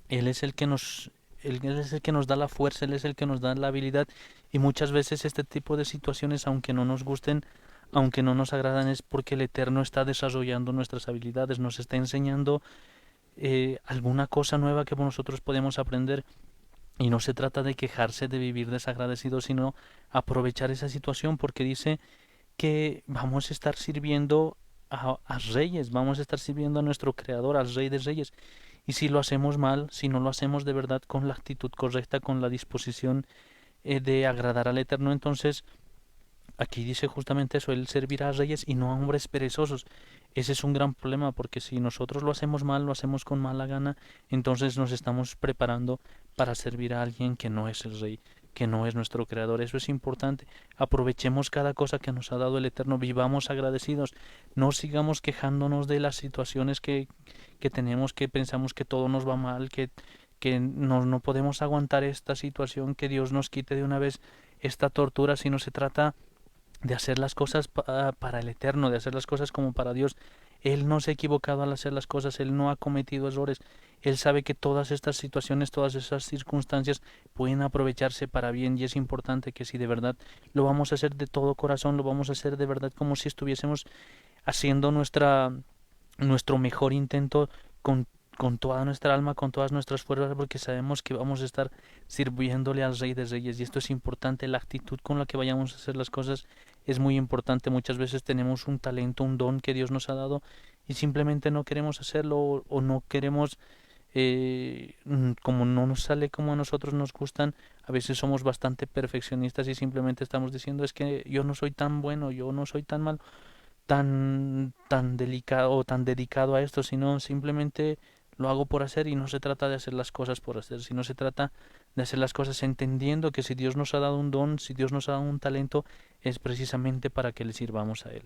que Él es el que nos da la fuerza, Él es el que nos da la habilidad, y muchas veces este tipo de situaciones, aunque no nos gusten, aunque no nos agradan, es porque el Eterno está desarrollando nuestras habilidades, nos está enseñando alguna cosa nueva que nosotros podemos aprender. Y no se trata de quejarse, de vivir desagradecido, sino aprovechar esa situación, porque dice que vamos a estar sirviendo a reyes, vamos a estar sirviendo a nuestro Creador, al Rey de Reyes. Y si lo hacemos mal, si no lo hacemos de verdad con la actitud correcta, con la disposición de agradar al Eterno, entonces aquí dice justamente eso, Él servirá a reyes y no a hombres perezosos. Ese es un gran problema porque si nosotros lo hacemos mal, lo hacemos con mala gana, entonces nos estamos preparando para servir a alguien que no es el rey, que no es nuestro creador. Eso es importante. Aprovechemos cada cosa que nos ha dado el Eterno, vivamos agradecidos, no sigamos quejándonos de las situaciones que tenemos, que pensamos que todo nos va mal, que no podemos aguantar esta situación, que Dios nos quite de una vez esta tortura, si no se trata de hacer las cosas para el Eterno, de hacer las cosas como para Dios. Él no se ha equivocado al hacer las cosas, Él no ha cometido errores, Él sabe que todas estas situaciones, todas esas circunstancias pueden aprovecharse para bien y es importante que si de verdad lo vamos a hacer de todo corazón, lo vamos a hacer de verdad como si estuviésemos haciendo nuestro mejor intento con toda nuestra alma, con todas nuestras fuerzas, porque sabemos que vamos a estar sirviéndole al Rey de Reyes. Y esto es importante, la actitud con la que vayamos a hacer las cosas es muy importante. Muchas veces tenemos un talento, un don que Dios nos ha dado y simplemente no queremos hacerlo o no queremos, como no nos sale como a nosotros nos gustan, a veces somos bastante perfeccionistas y simplemente estamos diciendo es que yo no soy tan bueno, yo no soy tan mal, tan delicado o tan dedicado a esto, sino simplemente lo hago por hacer y no se trata de hacer las cosas por hacer, sino se trata de hacer las cosas entendiendo que si Dios nos ha dado un don, si Dios nos ha dado un talento, es precisamente para que le sirvamos a Él.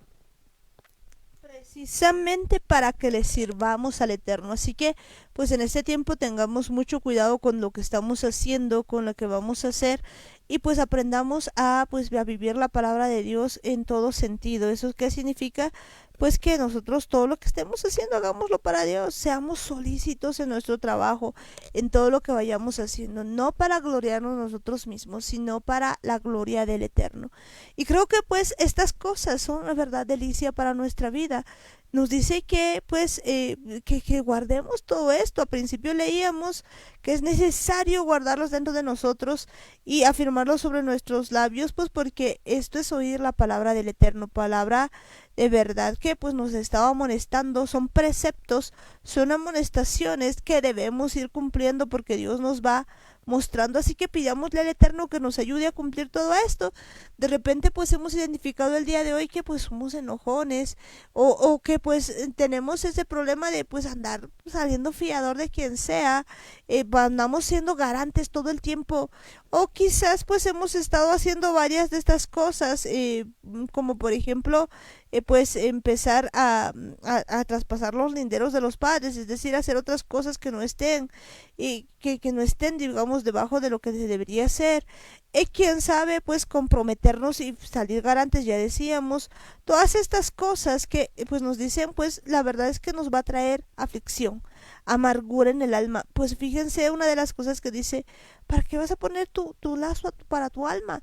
Precisamente para que le sirvamos al Eterno. Así que, pues en este tiempo tengamos mucho cuidado con lo que estamos haciendo, con lo que vamos a hacer y pues aprendamos a pues a vivir la palabra de Dios en todo sentido. ¿Eso qué significa? Pues que nosotros todo lo que estemos haciendo hagámoslo para Dios, seamos solícitos en nuestro trabajo, en todo lo que vayamos haciendo, no para gloriarnos nosotros mismos, sino para la gloria del Eterno. Y creo que pues estas cosas son una verdad delicia para nuestra vida. Nos dice que pues que guardemos todo esto. Al principio leíamos que es necesario guardarlos dentro de nosotros y afirmarlos sobre nuestros labios, pues porque esto es oír la palabra del Eterno, palabra de verdad que pues nos estaba amonestando, son preceptos, son amonestaciones que debemos ir cumpliendo porque Dios nos va mostrando, así que pidámosle al Eterno que nos ayude a cumplir todo esto. De repente pues hemos identificado el día de hoy que pues somos enojones o que pues tenemos ese problema de pues andar saliendo fiador de quien sea, andamos siendo garantes todo el tiempo o quizás pues hemos estado haciendo varias de estas cosas, como por ejemplo pues empezar a traspasar los linderos de los padres, es decir, hacer otras cosas que no estén y que no estén, digamos, debajo de lo que se debería hacer. Quién sabe, pues comprometernos y salir garantes, ya decíamos, todas estas cosas que pues nos dicen, pues la verdad es que nos va a traer aflicción, amargura en el alma. Pues fíjense una de las cosas que dice, ¿para qué vas a poner tu lazo para tu alma?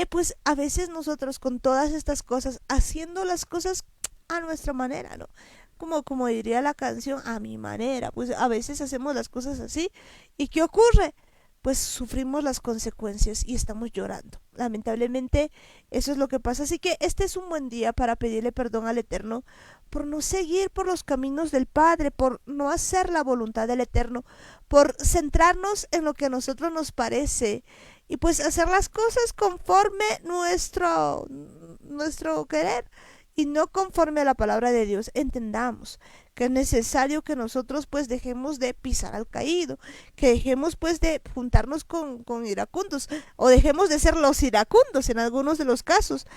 Pues a veces nosotros con todas estas cosas, haciendo las cosas a nuestra manera, ¿no? Como diría la canción, a mi manera, pues a veces hacemos las cosas así. ¿Y qué ocurre? Pues sufrimos las consecuencias y estamos llorando. Lamentablemente eso es lo que pasa. Así que este es un buen día para pedirle perdón al Eterno por no seguir por los caminos del Padre, por no hacer la voluntad del Eterno, por centrarnos en lo que a nosotros nos parece y pues hacer las cosas conforme nuestro querer y no conforme a la palabra de Dios. Entendamos que es necesario que nosotros pues dejemos de pisar al caído, que dejemos pues de juntarnos con iracundos o dejemos de ser los iracundos en algunos de los casos,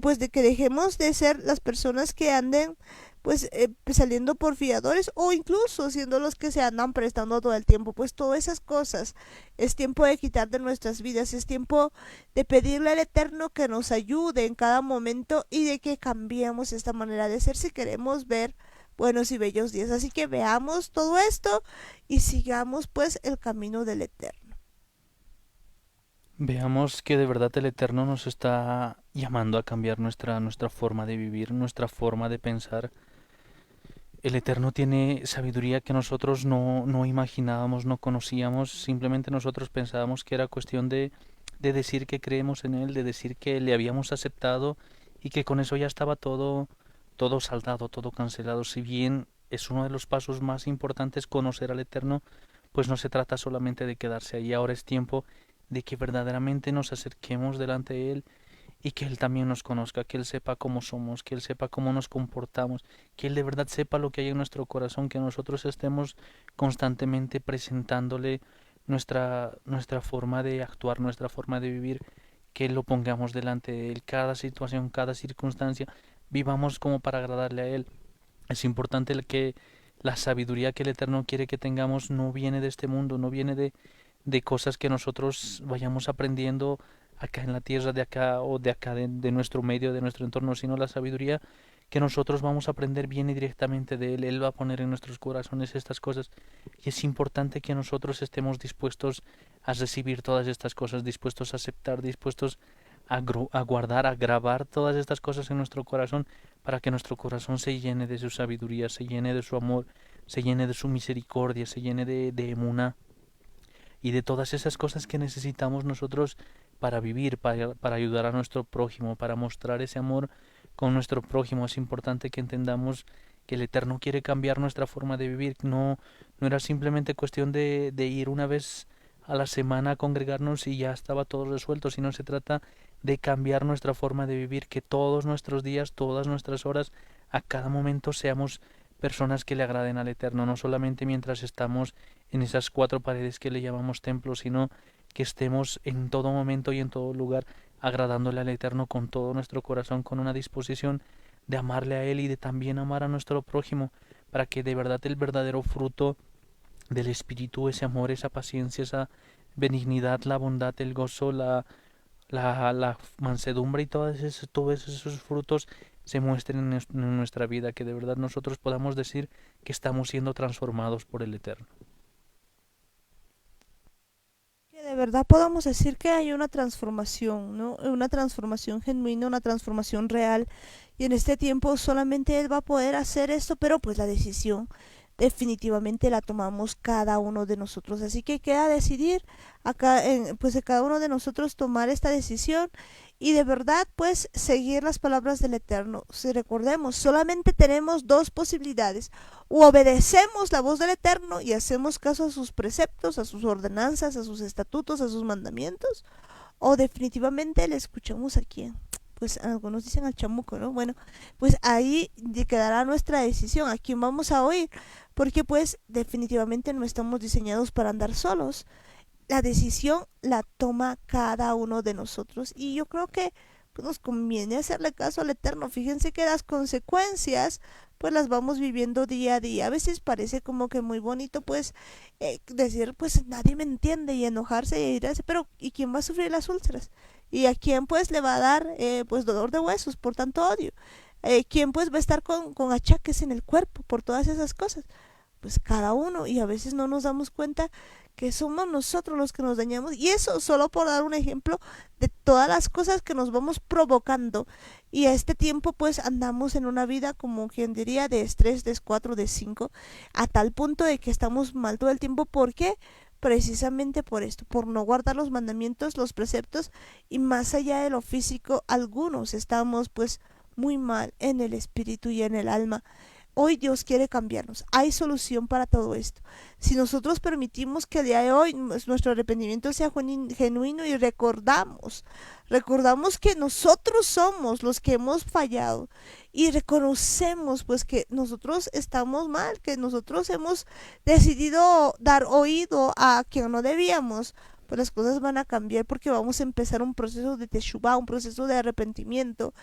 pues de que dejemos de ser las personas que anden pues saliendo por fiadores o incluso siendo los que se andan prestando todo el tiempo. Pues todas esas cosas es tiempo de quitar de nuestras vidas, es tiempo de pedirle al Eterno que nos ayude en cada momento y de que cambiemos esta manera de ser si queremos ver buenos y bellos días. Así que veamos todo esto y sigamos pues el camino del Eterno. Veamos que de verdad el Eterno nos está llamando a cambiar nuestra forma de vivir, nuestra forma de pensar. El Eterno tiene sabiduría que nosotros no imaginábamos, no conocíamos, simplemente nosotros pensábamos que era cuestión de decir que creemos en Él, de decir que le habíamos aceptado y que con eso ya estaba todo saldado, todo cancelado. Si bien es uno de los pasos más importantes conocer al Eterno, pues no se trata solamente de quedarse ahí. Ahora es tiempo de que verdaderamente nos acerquemos delante de Él y que Él también nos conozca, que Él sepa cómo somos, que Él sepa cómo nos comportamos, que Él de verdad sepa lo que hay en nuestro corazón, que nosotros estemos constantemente presentándole nuestra forma de actuar, nuestra forma de vivir, que lo pongamos delante de Él, cada situación, cada circunstancia, vivamos como para agradarle a Él. Es importante que la sabiduría que el Eterno quiere que tengamos no viene de este mundo, no viene de cosas que nosotros vayamos aprendiendo acá en la tierra, de acá o de acá, de nuestro medio, de nuestro entorno, sino la sabiduría que nosotros vamos a aprender viene directamente de Él. Él va a poner en nuestros corazones estas cosas y es importante que nosotros estemos dispuestos a recibir todas estas cosas, dispuestos a aceptar, dispuestos a guardar, a grabar todas estas cosas en nuestro corazón para que nuestro corazón se llene de su sabiduría, se llene de su amor, se llene de su misericordia, se llene de emuná y de todas esas cosas que necesitamos nosotros para vivir, para ayudar a nuestro prójimo, para mostrar ese amor con nuestro prójimo. Es importante que entendamos que el Eterno quiere cambiar nuestra forma de vivir. No era simplemente cuestión de ir una vez a la semana a congregarnos y ya estaba todo resuelto, sino se trata de cambiar nuestra forma de vivir, que todos nuestros días, todas nuestras horas, a cada momento seamos personas que le agraden al Eterno, no solamente mientras estamos en esas cuatro paredes que le llamamos templo, sino que estemos en todo momento y en todo lugar agradándole al Eterno con todo nuestro corazón, con una disposición de amarle a Él y de también amar a nuestro prójimo, para que de verdad el verdadero fruto del Espíritu, ese amor, esa paciencia, esa benignidad, la bondad, el gozo, la mansedumbre y todos esos frutos se muestren en nuestra vida, que de verdad nosotros podamos decir que estamos siendo transformados por el Eterno. Que de verdad podamos decir que hay una transformación, ¿no? Una transformación genuina, una transformación real. Y en este tiempo solamente Él va a poder hacer esto, pero pues la decisión definitivamente la tomamos cada uno de nosotros. Así que queda decidir acá, pues de cada uno de nosotros tomar esta decisión y de verdad pues seguir las palabras del Eterno. Si recordemos, solamente tenemos dos posibilidades: o obedecemos la voz del Eterno y hacemos caso a sus preceptos, a sus ordenanzas, a sus estatutos, a sus mandamientos, o definitivamente le escuchamos a quién. Pues algunos dicen al chamuco, ¿no? Bueno, pues ahí quedará nuestra decisión, a quién vamos a oír, porque pues definitivamente no estamos diseñados para andar solos. La decisión la toma cada uno de nosotros y yo creo que pues, nos conviene hacerle caso al Eterno. Fíjense que las consecuencias pues las vamos viviendo día a día. A veces parece como que muy bonito pues decir pues nadie me entiende y enojarse y irse, pero ¿y quién va a sufrir las úlceras? ¿Y a quién pues le va a dar pues dolor de huesos por tanto odio? ¿Quién pues va a estar con achaques en el cuerpo por todas esas cosas? Pues cada uno, y a veces no nos damos cuenta que somos nosotros los que nos dañamos, y eso solo por dar un ejemplo de todas las cosas que nos vamos provocando. Y a este tiempo pues andamos en una vida, como quien diría, de estrés, de 4, de 5, a tal punto de que estamos mal todo el tiempo. ¿Por qué? Precisamente por esto, por no guardar los mandamientos, los preceptos, y más allá de lo físico, algunos estamos pues muy mal en el espíritu y en el alma. Hoy Dios quiere cambiarnos. Hay solución para todo esto. Si nosotros permitimos que el día de hoy nuestro arrepentimiento sea genuino y recordamos que nosotros somos los que hemos fallado y reconocemos pues que nosotros estamos mal, que nosotros hemos decidido dar oído a quien no debíamos, pues las cosas van a cambiar porque vamos a empezar un proceso de teshuvah, un proceso de arrepentimiento,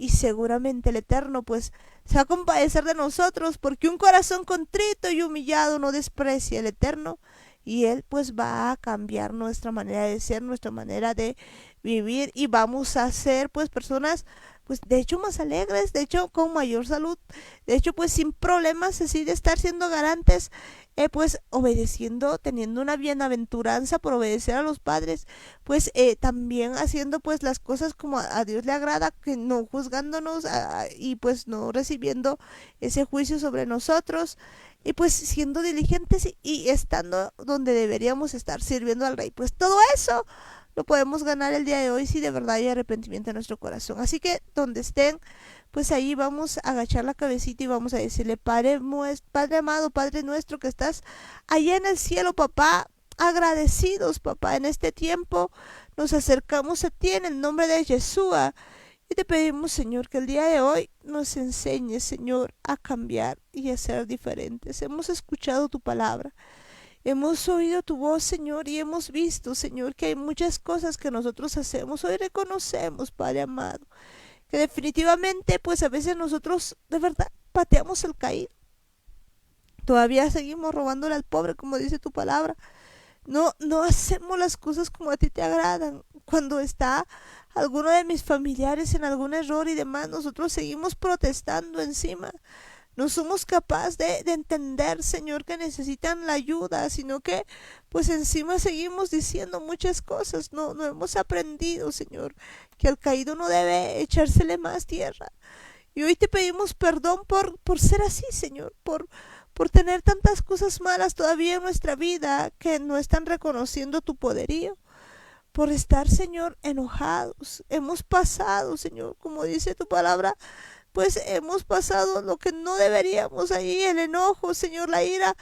y seguramente el Eterno pues se va a compadecer de nosotros, porque un corazón contrito y humillado no desprecia el Eterno, y Él pues va a cambiar nuestra manera de ser, nuestra manera de vivir, y vamos a ser pues personas pues de hecho más alegres, de hecho con mayor salud, de hecho pues sin problemas así de estar siendo garantes, pues obedeciendo, teniendo una bienaventuranza por obedecer a los padres, pues también haciendo pues las cosas como a Dios le agrada, que no juzgándonos y pues no recibiendo ese juicio sobre nosotros, y pues siendo diligentes y estando donde deberíamos estar, sirviendo al Rey. Pues todo eso lo podemos ganar el día de hoy si de verdad hay arrepentimiento en nuestro corazón. Así que donde estén, pues ahí vamos a agachar la cabecita y vamos a decirle: Padre, Padre amado, Padre nuestro que estás allá en el cielo, papá, agradecidos, papá, en este tiempo nos acercamos a ti en el nombre de Yeshua. Y te pedimos, Señor, que el día de hoy nos enseñes, Señor, a cambiar y a ser diferentes. Hemos escuchado tu palabra, hemos oído tu voz, Señor, y hemos visto, Señor, que hay muchas cosas que nosotros hacemos. Hoy reconocemos, Padre amado, que definitivamente, pues a veces nosotros de verdad pateamos el caído. Todavía seguimos robándole al pobre, como dice tu palabra. No hacemos las cosas como a ti te agradan. Cuando está alguno de mis familiares en algún error y demás, nosotros seguimos protestando encima. No somos capaces de entender, Señor, que necesitan la ayuda, sino que pues encima seguimos diciendo muchas cosas. No hemos aprendido, Señor, que al caído no debe echársele más tierra. Y hoy te pedimos perdón por ser así, Señor, por tener tantas cosas malas todavía en nuestra vida que no están reconociendo tu poderío, por estar, Señor, enojados. Hemos pasado, Señor, como dice tu palabra, pues hemos pasado lo que no deberíamos ahí, el enojo, Señor, la ira.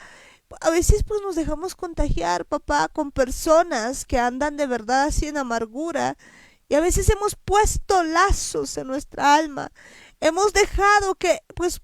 A veces pues nos dejamos contagiar, papá, con personas que andan de verdad así en amargura, y a veces hemos puesto lazos en nuestra alma. Hemos dejado que pues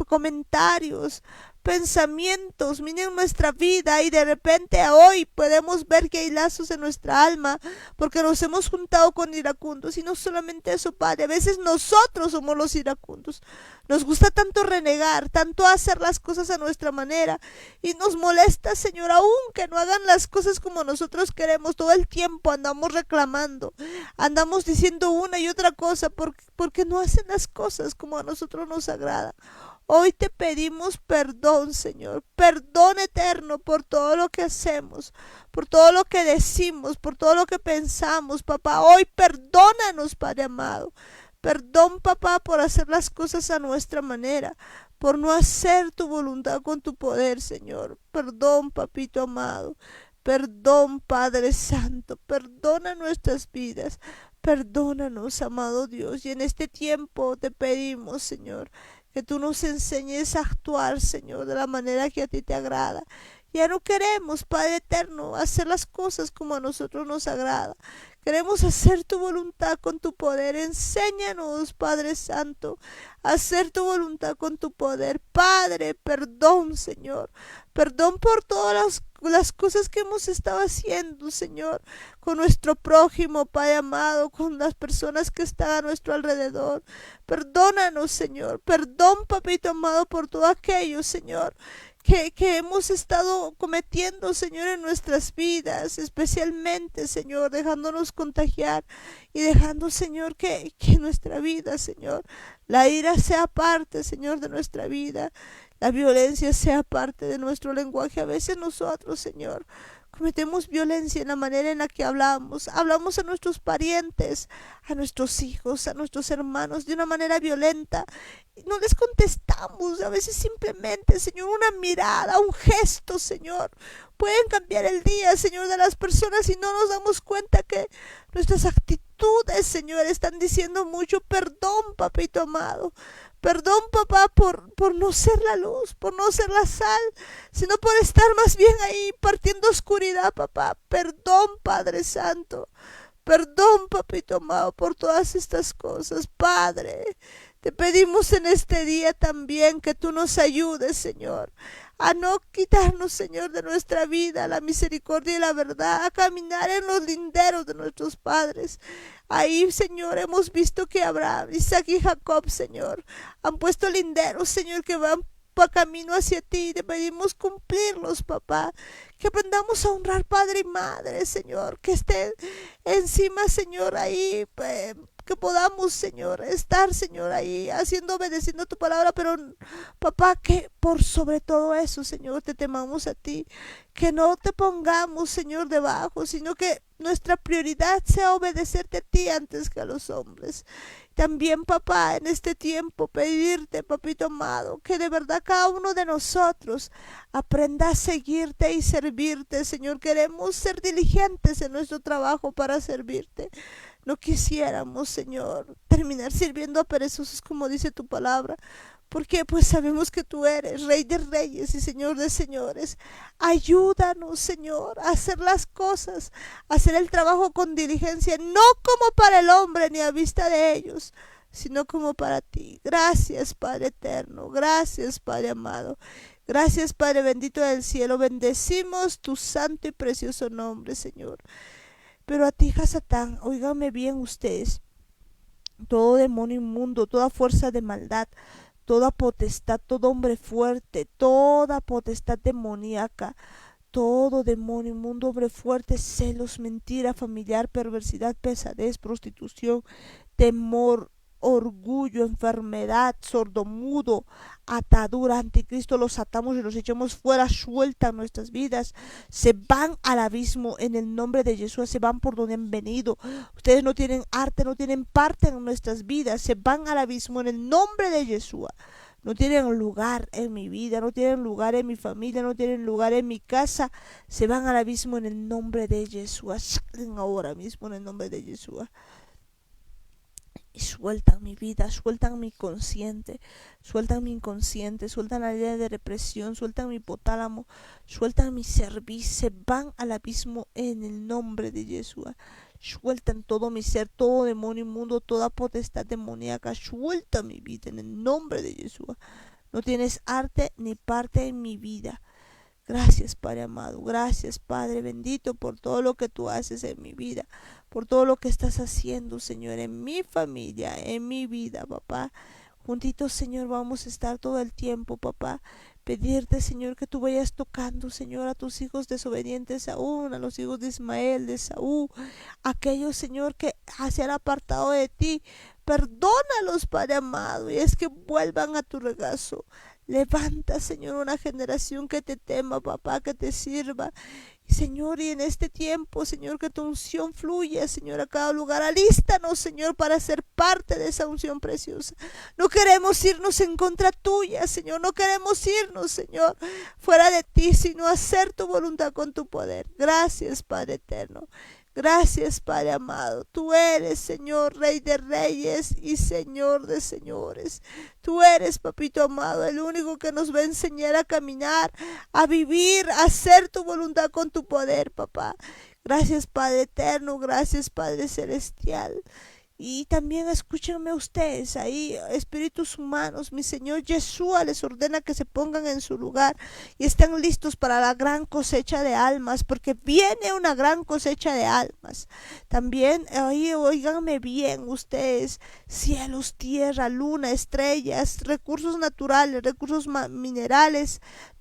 comentarios, pensamientos miren nuestra vida, y de repente hoy podemos ver que hay lazos en nuestra alma porque nos hemos juntado con iracundos. Y no solamente eso, Padre, a veces nosotros somos los iracundos. Nos gusta tanto renegar, tanto hacer las cosas a nuestra manera, y nos molesta, Señor, aún que no hagan las cosas como nosotros queremos. Todo el tiempo andamos reclamando, andamos diciendo una y otra cosa porque no hacen las cosas como a nosotros nos agrada. Hoy te pedimos perdón, Señor, perdón eterno por todo lo que hacemos, por todo lo que decimos, por todo lo que pensamos, papá. Hoy perdónanos, Padre amado. Perdón, papá, por hacer las cosas a nuestra manera, por no hacer tu voluntad con tu poder, Señor. Perdón, papito amado. Perdón, Padre Santo. Perdona nuestras vidas. Perdónanos, amado Dios. Y en este tiempo te pedimos, Señor, que tú nos enseñes a actuar, Señor, de la manera que a ti te agrada. Ya no queremos, Padre eterno, hacer las cosas como a nosotros nos agrada. Queremos hacer tu voluntad con tu poder. Enséñanos, Padre Santo, a hacer tu voluntad con tu poder. Padre, perdón, Señor. Perdón por todas las cosas que hemos estado haciendo, Señor, con nuestro prójimo, Padre amado, con las personas que están a nuestro alrededor. Perdónanos, Señor. Perdón, papito amado, por todo aquello, Señor, que hemos estado cometiendo, Señor, en nuestras vidas, especialmente, Señor, dejándonos contagiar y dejando, Señor, que nuestra vida, Señor, la ira sea parte, Señor, de nuestra vida, la violencia sea parte de nuestro lenguaje. A veces nosotros, Señor, cometemos violencia en la manera en la que hablamos a nuestros parientes, a nuestros hijos, a nuestros hermanos de una manera violenta. No les contestamos, a veces simplemente, Señor, una mirada, un gesto, Señor, pueden cambiar el día, Señor, de las personas, y no nos damos cuenta que nuestras actitudes, Señor, están diciendo mucho. Perdón, papito amado. Perdón, papá, por no ser la luz, por no ser la sal, sino por estar más bien ahí partiendo oscuridad, papá. Perdón, Padre Santo. Perdón, papito amado, por todas estas cosas. Padre, te pedimos en este día también que tú nos ayudes, Señor, a no quitarnos, Señor, de nuestra vida la misericordia y la verdad, a caminar en los linderos de nuestros padres. Ahí, Señor, hemos visto que Abraham, Isaac y Jacob, Señor, han puesto linderos, Señor, que van por camino hacia ti. Te pedimos cumplirlos, papá. Que aprendamos a honrar padre y madre, Señor. Que estén encima, Señor, ahí que podamos, Señor, estar, Señor, ahí obedeciendo tu palabra, pero papá, que por sobre todo eso, Señor, te temamos a ti, que no te pongamos, Señor, debajo, sino que nuestra prioridad sea obedecerte a ti antes que a los hombres. También, papá, en este tiempo pedirte, papito amado, que de verdad cada uno de nosotros aprenda a seguirte y servirte, Señor. Queremos ser diligentes en nuestro trabajo para servirte. No quisiéramos, Señor, terminar sirviendo a perezosos como dice tu palabra, porque pues sabemos que tú eres Rey de Reyes y Señor de Señores. Ayúdanos, Señor, a hacer las cosas, a hacer el trabajo con diligencia, no como para el hombre ni a vista de ellos, sino como para ti. Gracias, Padre eterno, gracias, Padre amado. Gracias, Padre bendito del cielo. Bendecimos tu santo y precioso nombre, Señor. Pero a ti, Hasatán, óiganme bien ustedes, todo demonio inmundo, toda fuerza de maldad, toda potestad, todo hombre fuerte, toda potestad demoníaca, todo demonio inmundo, hombre fuerte, celos, mentira familiar, perversidad, pesadez, prostitución, temor, orgullo, enfermedad, sordomudo, atadura, anticristo, los atamos y los echamos fuera, sueltan nuestras vidas, se van al abismo en el nombre de Jesús, se van por donde han venido. Ustedes no tienen arte, no tienen parte en nuestras vidas, se van al abismo en el nombre de Jesús. No tienen lugar en mi vida, no tienen lugar en mi familia, no tienen lugar en mi casa. Se van al abismo en el nombre de Jesús. Salen ahora mismo en el nombre de Jesús. Y sueltan mi vida, sueltan mi consciente, sueltan mi inconsciente, sueltan la idea de represión, sueltan mi hipotálamo, sueltan mi cerviz, se van al abismo en el nombre de Jesús. Sueltan todo mi ser, todo demonio inmundo, toda potestad demoníaca, suelta mi vida en el nombre de Jesús. No tienes arte ni parte en mi vida. Gracias, Padre amado, gracias, Padre bendito, por todo lo que tú haces en mi vida, por todo lo que estás haciendo, Señor, en mi familia, en mi vida, papá. Juntitos, Señor, vamos a estar todo el tiempo, papá. Pedirte, Señor, que tú vayas tocando, Señor, a tus hijos desobedientes aún, a los hijos de Ismael, de Saúl, aquellos, Señor, que se han apartado de ti. Perdónalos, Padre amado, y es que vuelvan a tu regazo. Levanta, Señor, una generación que te tema, papá, que te sirva. Y, Señor, y en este tiempo, Señor, que tu unción fluya, Señor, a cada lugar. Alístanos, Señor, para ser parte de esa unción preciosa. No queremos irnos en contra tuya, Señor. No queremos irnos, Señor, fuera de ti, sino hacer tu voluntad con tu poder. Gracias, Padre eterno. Gracias, Padre amado. Tú eres, Señor, Rey de Reyes y Señor de Señores. Tú eres, papito amado, el único que nos va a enseñar a caminar, a vivir, a hacer tu voluntad con tu poder, papá. Gracias, Padre eterno. Gracias, Padre celestial. Y también escúchenme ustedes ahí, espíritus humanos, mi Señor Yeshua les ordena que se pongan en su lugar y estén listos para la gran cosecha de almas, porque viene una gran cosecha de almas. También ahí, oíganme bien ustedes, cielos, tierra, luna, estrellas, recursos naturales, recursos minerales,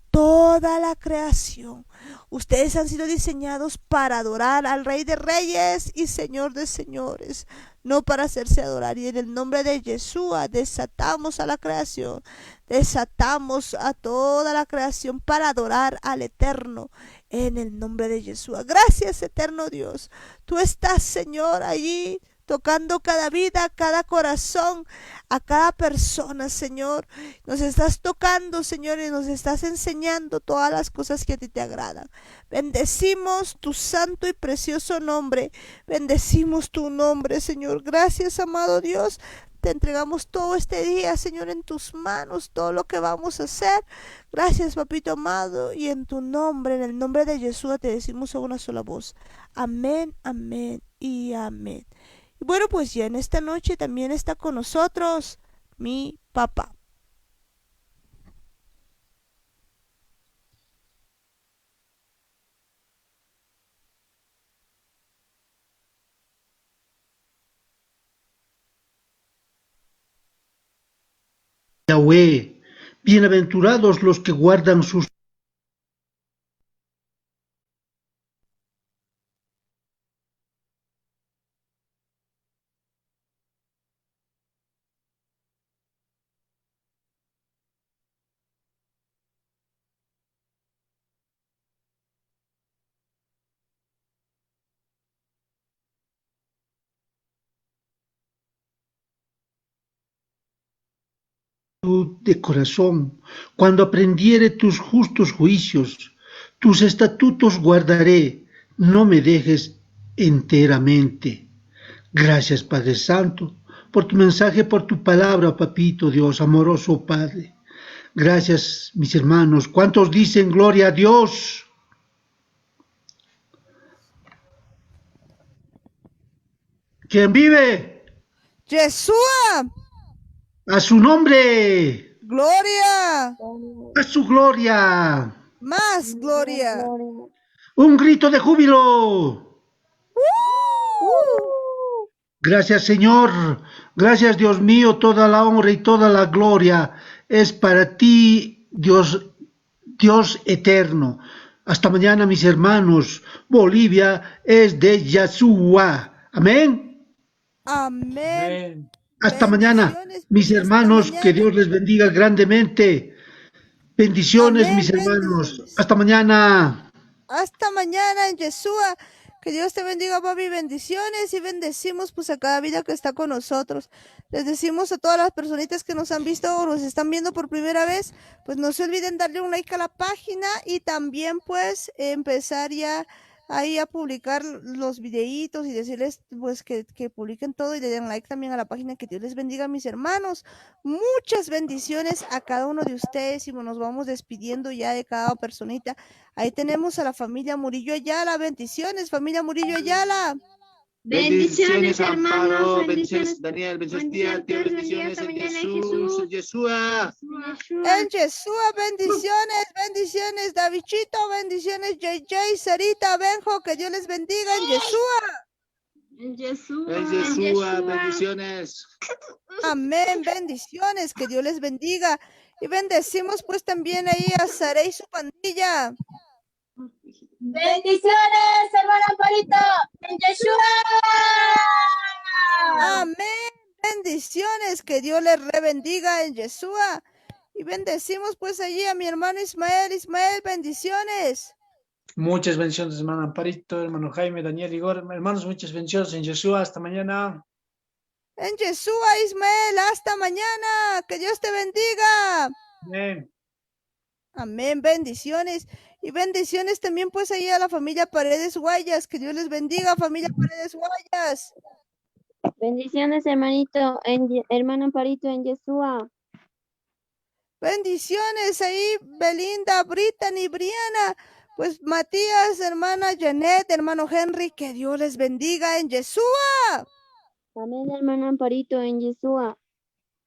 toda la creación. Ustedes han sido diseñados para adorar al Rey de Reyes y Señor de Señores, no para hacerse adorar. Y en el nombre de Yeshua desatamos a la creación, desatamos a toda la creación para adorar al Eterno en el nombre de Yeshua. Gracias, eterno Dios. Tú estás, Señor, allí tocando cada vida, cada corazón, a cada persona, Señor. Nos estás tocando, Señor, y nos estás enseñando todas las cosas que a ti te agradan. Bendecimos tu santo y precioso nombre. Bendecimos tu nombre, Señor. Gracias, amado Dios. Te entregamos todo este día, Señor, en tus manos, todo lo que vamos a hacer. Gracias, papito amado, y en tu nombre, en el nombre de Jesús, te decimos a una sola voz. Amén, amén y amén. Y bueno, pues ya en esta noche también está con nosotros mi papá. Yahweh, bienaventurados los que guardan sus de corazón, cuando aprendiere tus justos juicios, tus estatutos guardaré, no me dejes enteramente. Gracias, Padre Santo, por tu mensaje, por tu palabra, Papito Dios, amoroso Padre. Gracias, mis hermanos. ¿Cuántos dicen gloria a Dios? ¿Quién vive? Yeshua, A su nombre, gloria, a su gloria. más gloria. Un grito de júbilo. Gracias, Señor. Gracias, Dios mío. Toda la honra y toda la gloria es para ti, Dios, Dios eterno. Hasta mañana, mis hermanos. Bolivia es de Yeshua. Amén. Amén. Hasta mañana, Bendiciones, mis hasta hermanos. Que mañana. Dios les bendiga grandemente. Bendiciones, Amén, mis hermanos. bendiciones. Hasta mañana. Hasta mañana en Yeshua. Que Dios te bendiga, papi. Bendiciones y bendecimos pues a cada vida que está con nosotros. Les decimos a todas las personitas que nos han visto o nos están viendo por primera vez, pues no se olviden darle un like a la página y también pues empezar ya ahí a publicar los videitos y decirles pues que publiquen todo y le den like también a la página. Que Dios les bendiga, mis hermanos. Muchas bendiciones a cada uno de ustedes y nos vamos despidiendo ya de cada personita. Ahí tenemos a la familia Murillo Ayala. Bendiciones, familia Murillo Ayala. Bendiciones, Amparo, hermanos, bendiciones, Daniel, bendiciones, tía, bendiciones en Jesús, en Yeshua. En Yeshua, bendiciones, bendiciones, Davichito, bendiciones, JJ, Sarita, Benjo, que Dios les bendiga en Yeshua. En Yeshua, En Yeshua, bendiciones. Amén, bendiciones, que Dios les bendiga. Y bendecimos pues también ahí a Sara y su pandilla. bendiciones, hermano Amparito, en Yeshua. Amén, bendiciones, que Dios les rebendiga en Yeshua. Y bendecimos pues allí a mi hermano Ismael, bendiciones. Muchas bendiciones, hermano Amparito, hermano Jaime, Daniel, Igor, hermanos, muchas bendiciones en Yeshua. Hasta mañana. En Yeshua, Ismael, hasta mañana, que Dios te bendiga. Amén. Amén, bendiciones. Y bendiciones también pues ahí a la familia Paredes Guayas, que Dios les bendiga, familia Paredes Guayas. Bendiciones, hermano Amparito en Yeshua. Bendiciones ahí, Belinda, Brittany, Briana, pues Matías, hermana Janet, hermano Henry, que Dios les bendiga en Yeshua. Amén, hermano Amparito en Yeshua.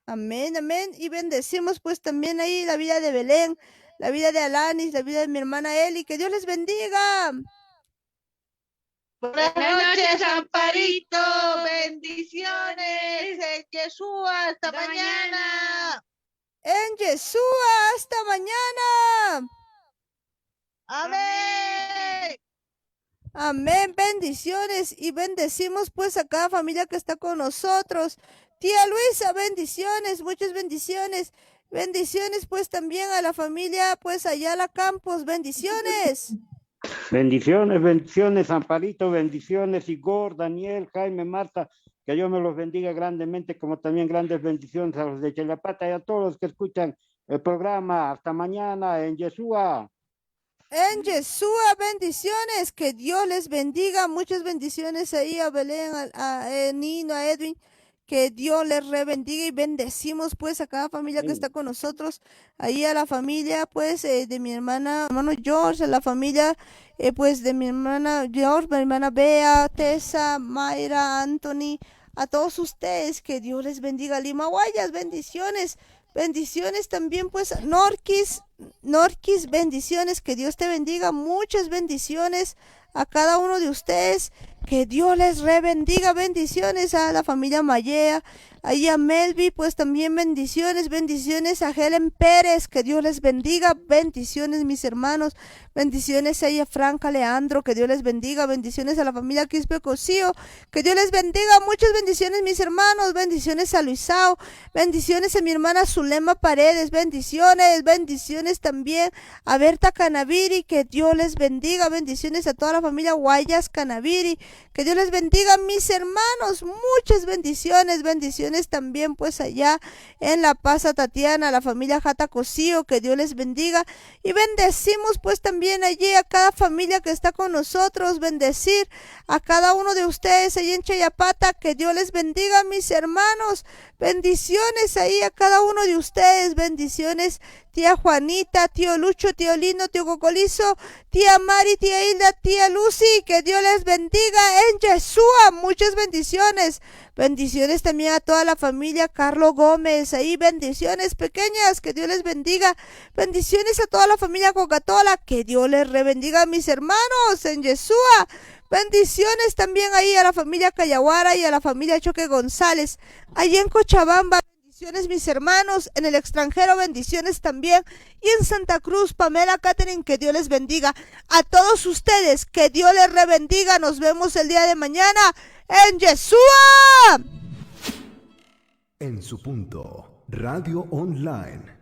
Amén, amén. Y bendecimos pues también ahí la vida de Belén, la vida de Alanis, la vida de mi hermana Eli, que Dios les bendiga. Buenas noches, Amparito. Bendiciones en Yeshua. Hasta mañana. En Yeshua, hasta mañana. Amén. Amén, bendiciones. Y bendecimos pues a cada familia que está con nosotros. Tía Luisa, bendiciones, muchas bendiciones. Bendiciones pues también a la familia pues Ayala Campos, bendiciones. Bendiciones, bendiciones, Amparito, bendiciones, Igor, Daniel, Jaime, Marta, que Dios me los bendiga grandemente, como también grandes bendiciones a los de Chilapata y a todos los que escuchan el programa. Hasta mañana en Yeshua. En Yeshua, bendiciones, que Dios les bendiga, muchas bendiciones ahí a Belén, a Nino, a Edwin, que Dios les rebendiga y bendecimos pues a cada familia que está con nosotros, ahí a la familia pues de mi hermano George, a la familia pues de mi hermana George, mi hermana Bea, Tessa, Mayra, Anthony, a todos ustedes, que Dios les bendiga. Lima Guayas, bendiciones. Bendiciones también pues Norquis, bendiciones, que Dios te bendiga, muchas bendiciones a cada uno de ustedes, que Dios les rebendiga, bendiciones a la familia Mayea, ahí a Melvi, pues también bendiciones a Helen Pérez, que Dios les bendiga, bendiciones mis hermanos, bendiciones ahí a Franca Leandro, que Dios les bendiga, bendiciones a la familia Quispe Cosío, que Dios les bendiga, muchas bendiciones mis hermanos, bendiciones a Luisao, bendiciones a mi hermana Zulema Paredes, bendiciones bendiciones también a Berta Canaviri, que Dios les bendiga, bendiciones a toda la familia Guayas Canaviri, que Dios les bendiga, mis hermanos, muchas bendiciones, bendiciones también pues allá en La Paz a Tatiana, la familia Jata Cosío, que Dios les bendiga, y bendecimos pues también allí a cada familia que está con nosotros, bendecir a cada uno de ustedes allí en Chayapata, que Dios les bendiga, mis hermanos, bendiciones ahí a cada uno de ustedes, bendiciones, tía Juanita, tío Lucho, tío Lindo, tío Cocolizo, tía Mari, tía Hilda, tía Lucy, que Dios les bendiga en Yeshua, muchas bendiciones, bendiciones también a toda la familia Carlos Gómez, ahí bendiciones pequeñas, que Dios les bendiga, bendiciones a toda la familia Coca-Cola, que Dios les rebendiga, mis hermanos en Yeshua. Bendiciones también ahí a la familia Cayaguara y a la familia Choque González. Allí en Cochabamba, bendiciones mis hermanos. En el extranjero, bendiciones también. Y en Santa Cruz, Pamela Catherine, que Dios les bendiga. A todos ustedes, que Dios les rebendiga. Nos vemos el día de mañana en Yeshua. En su punto, Radio Online.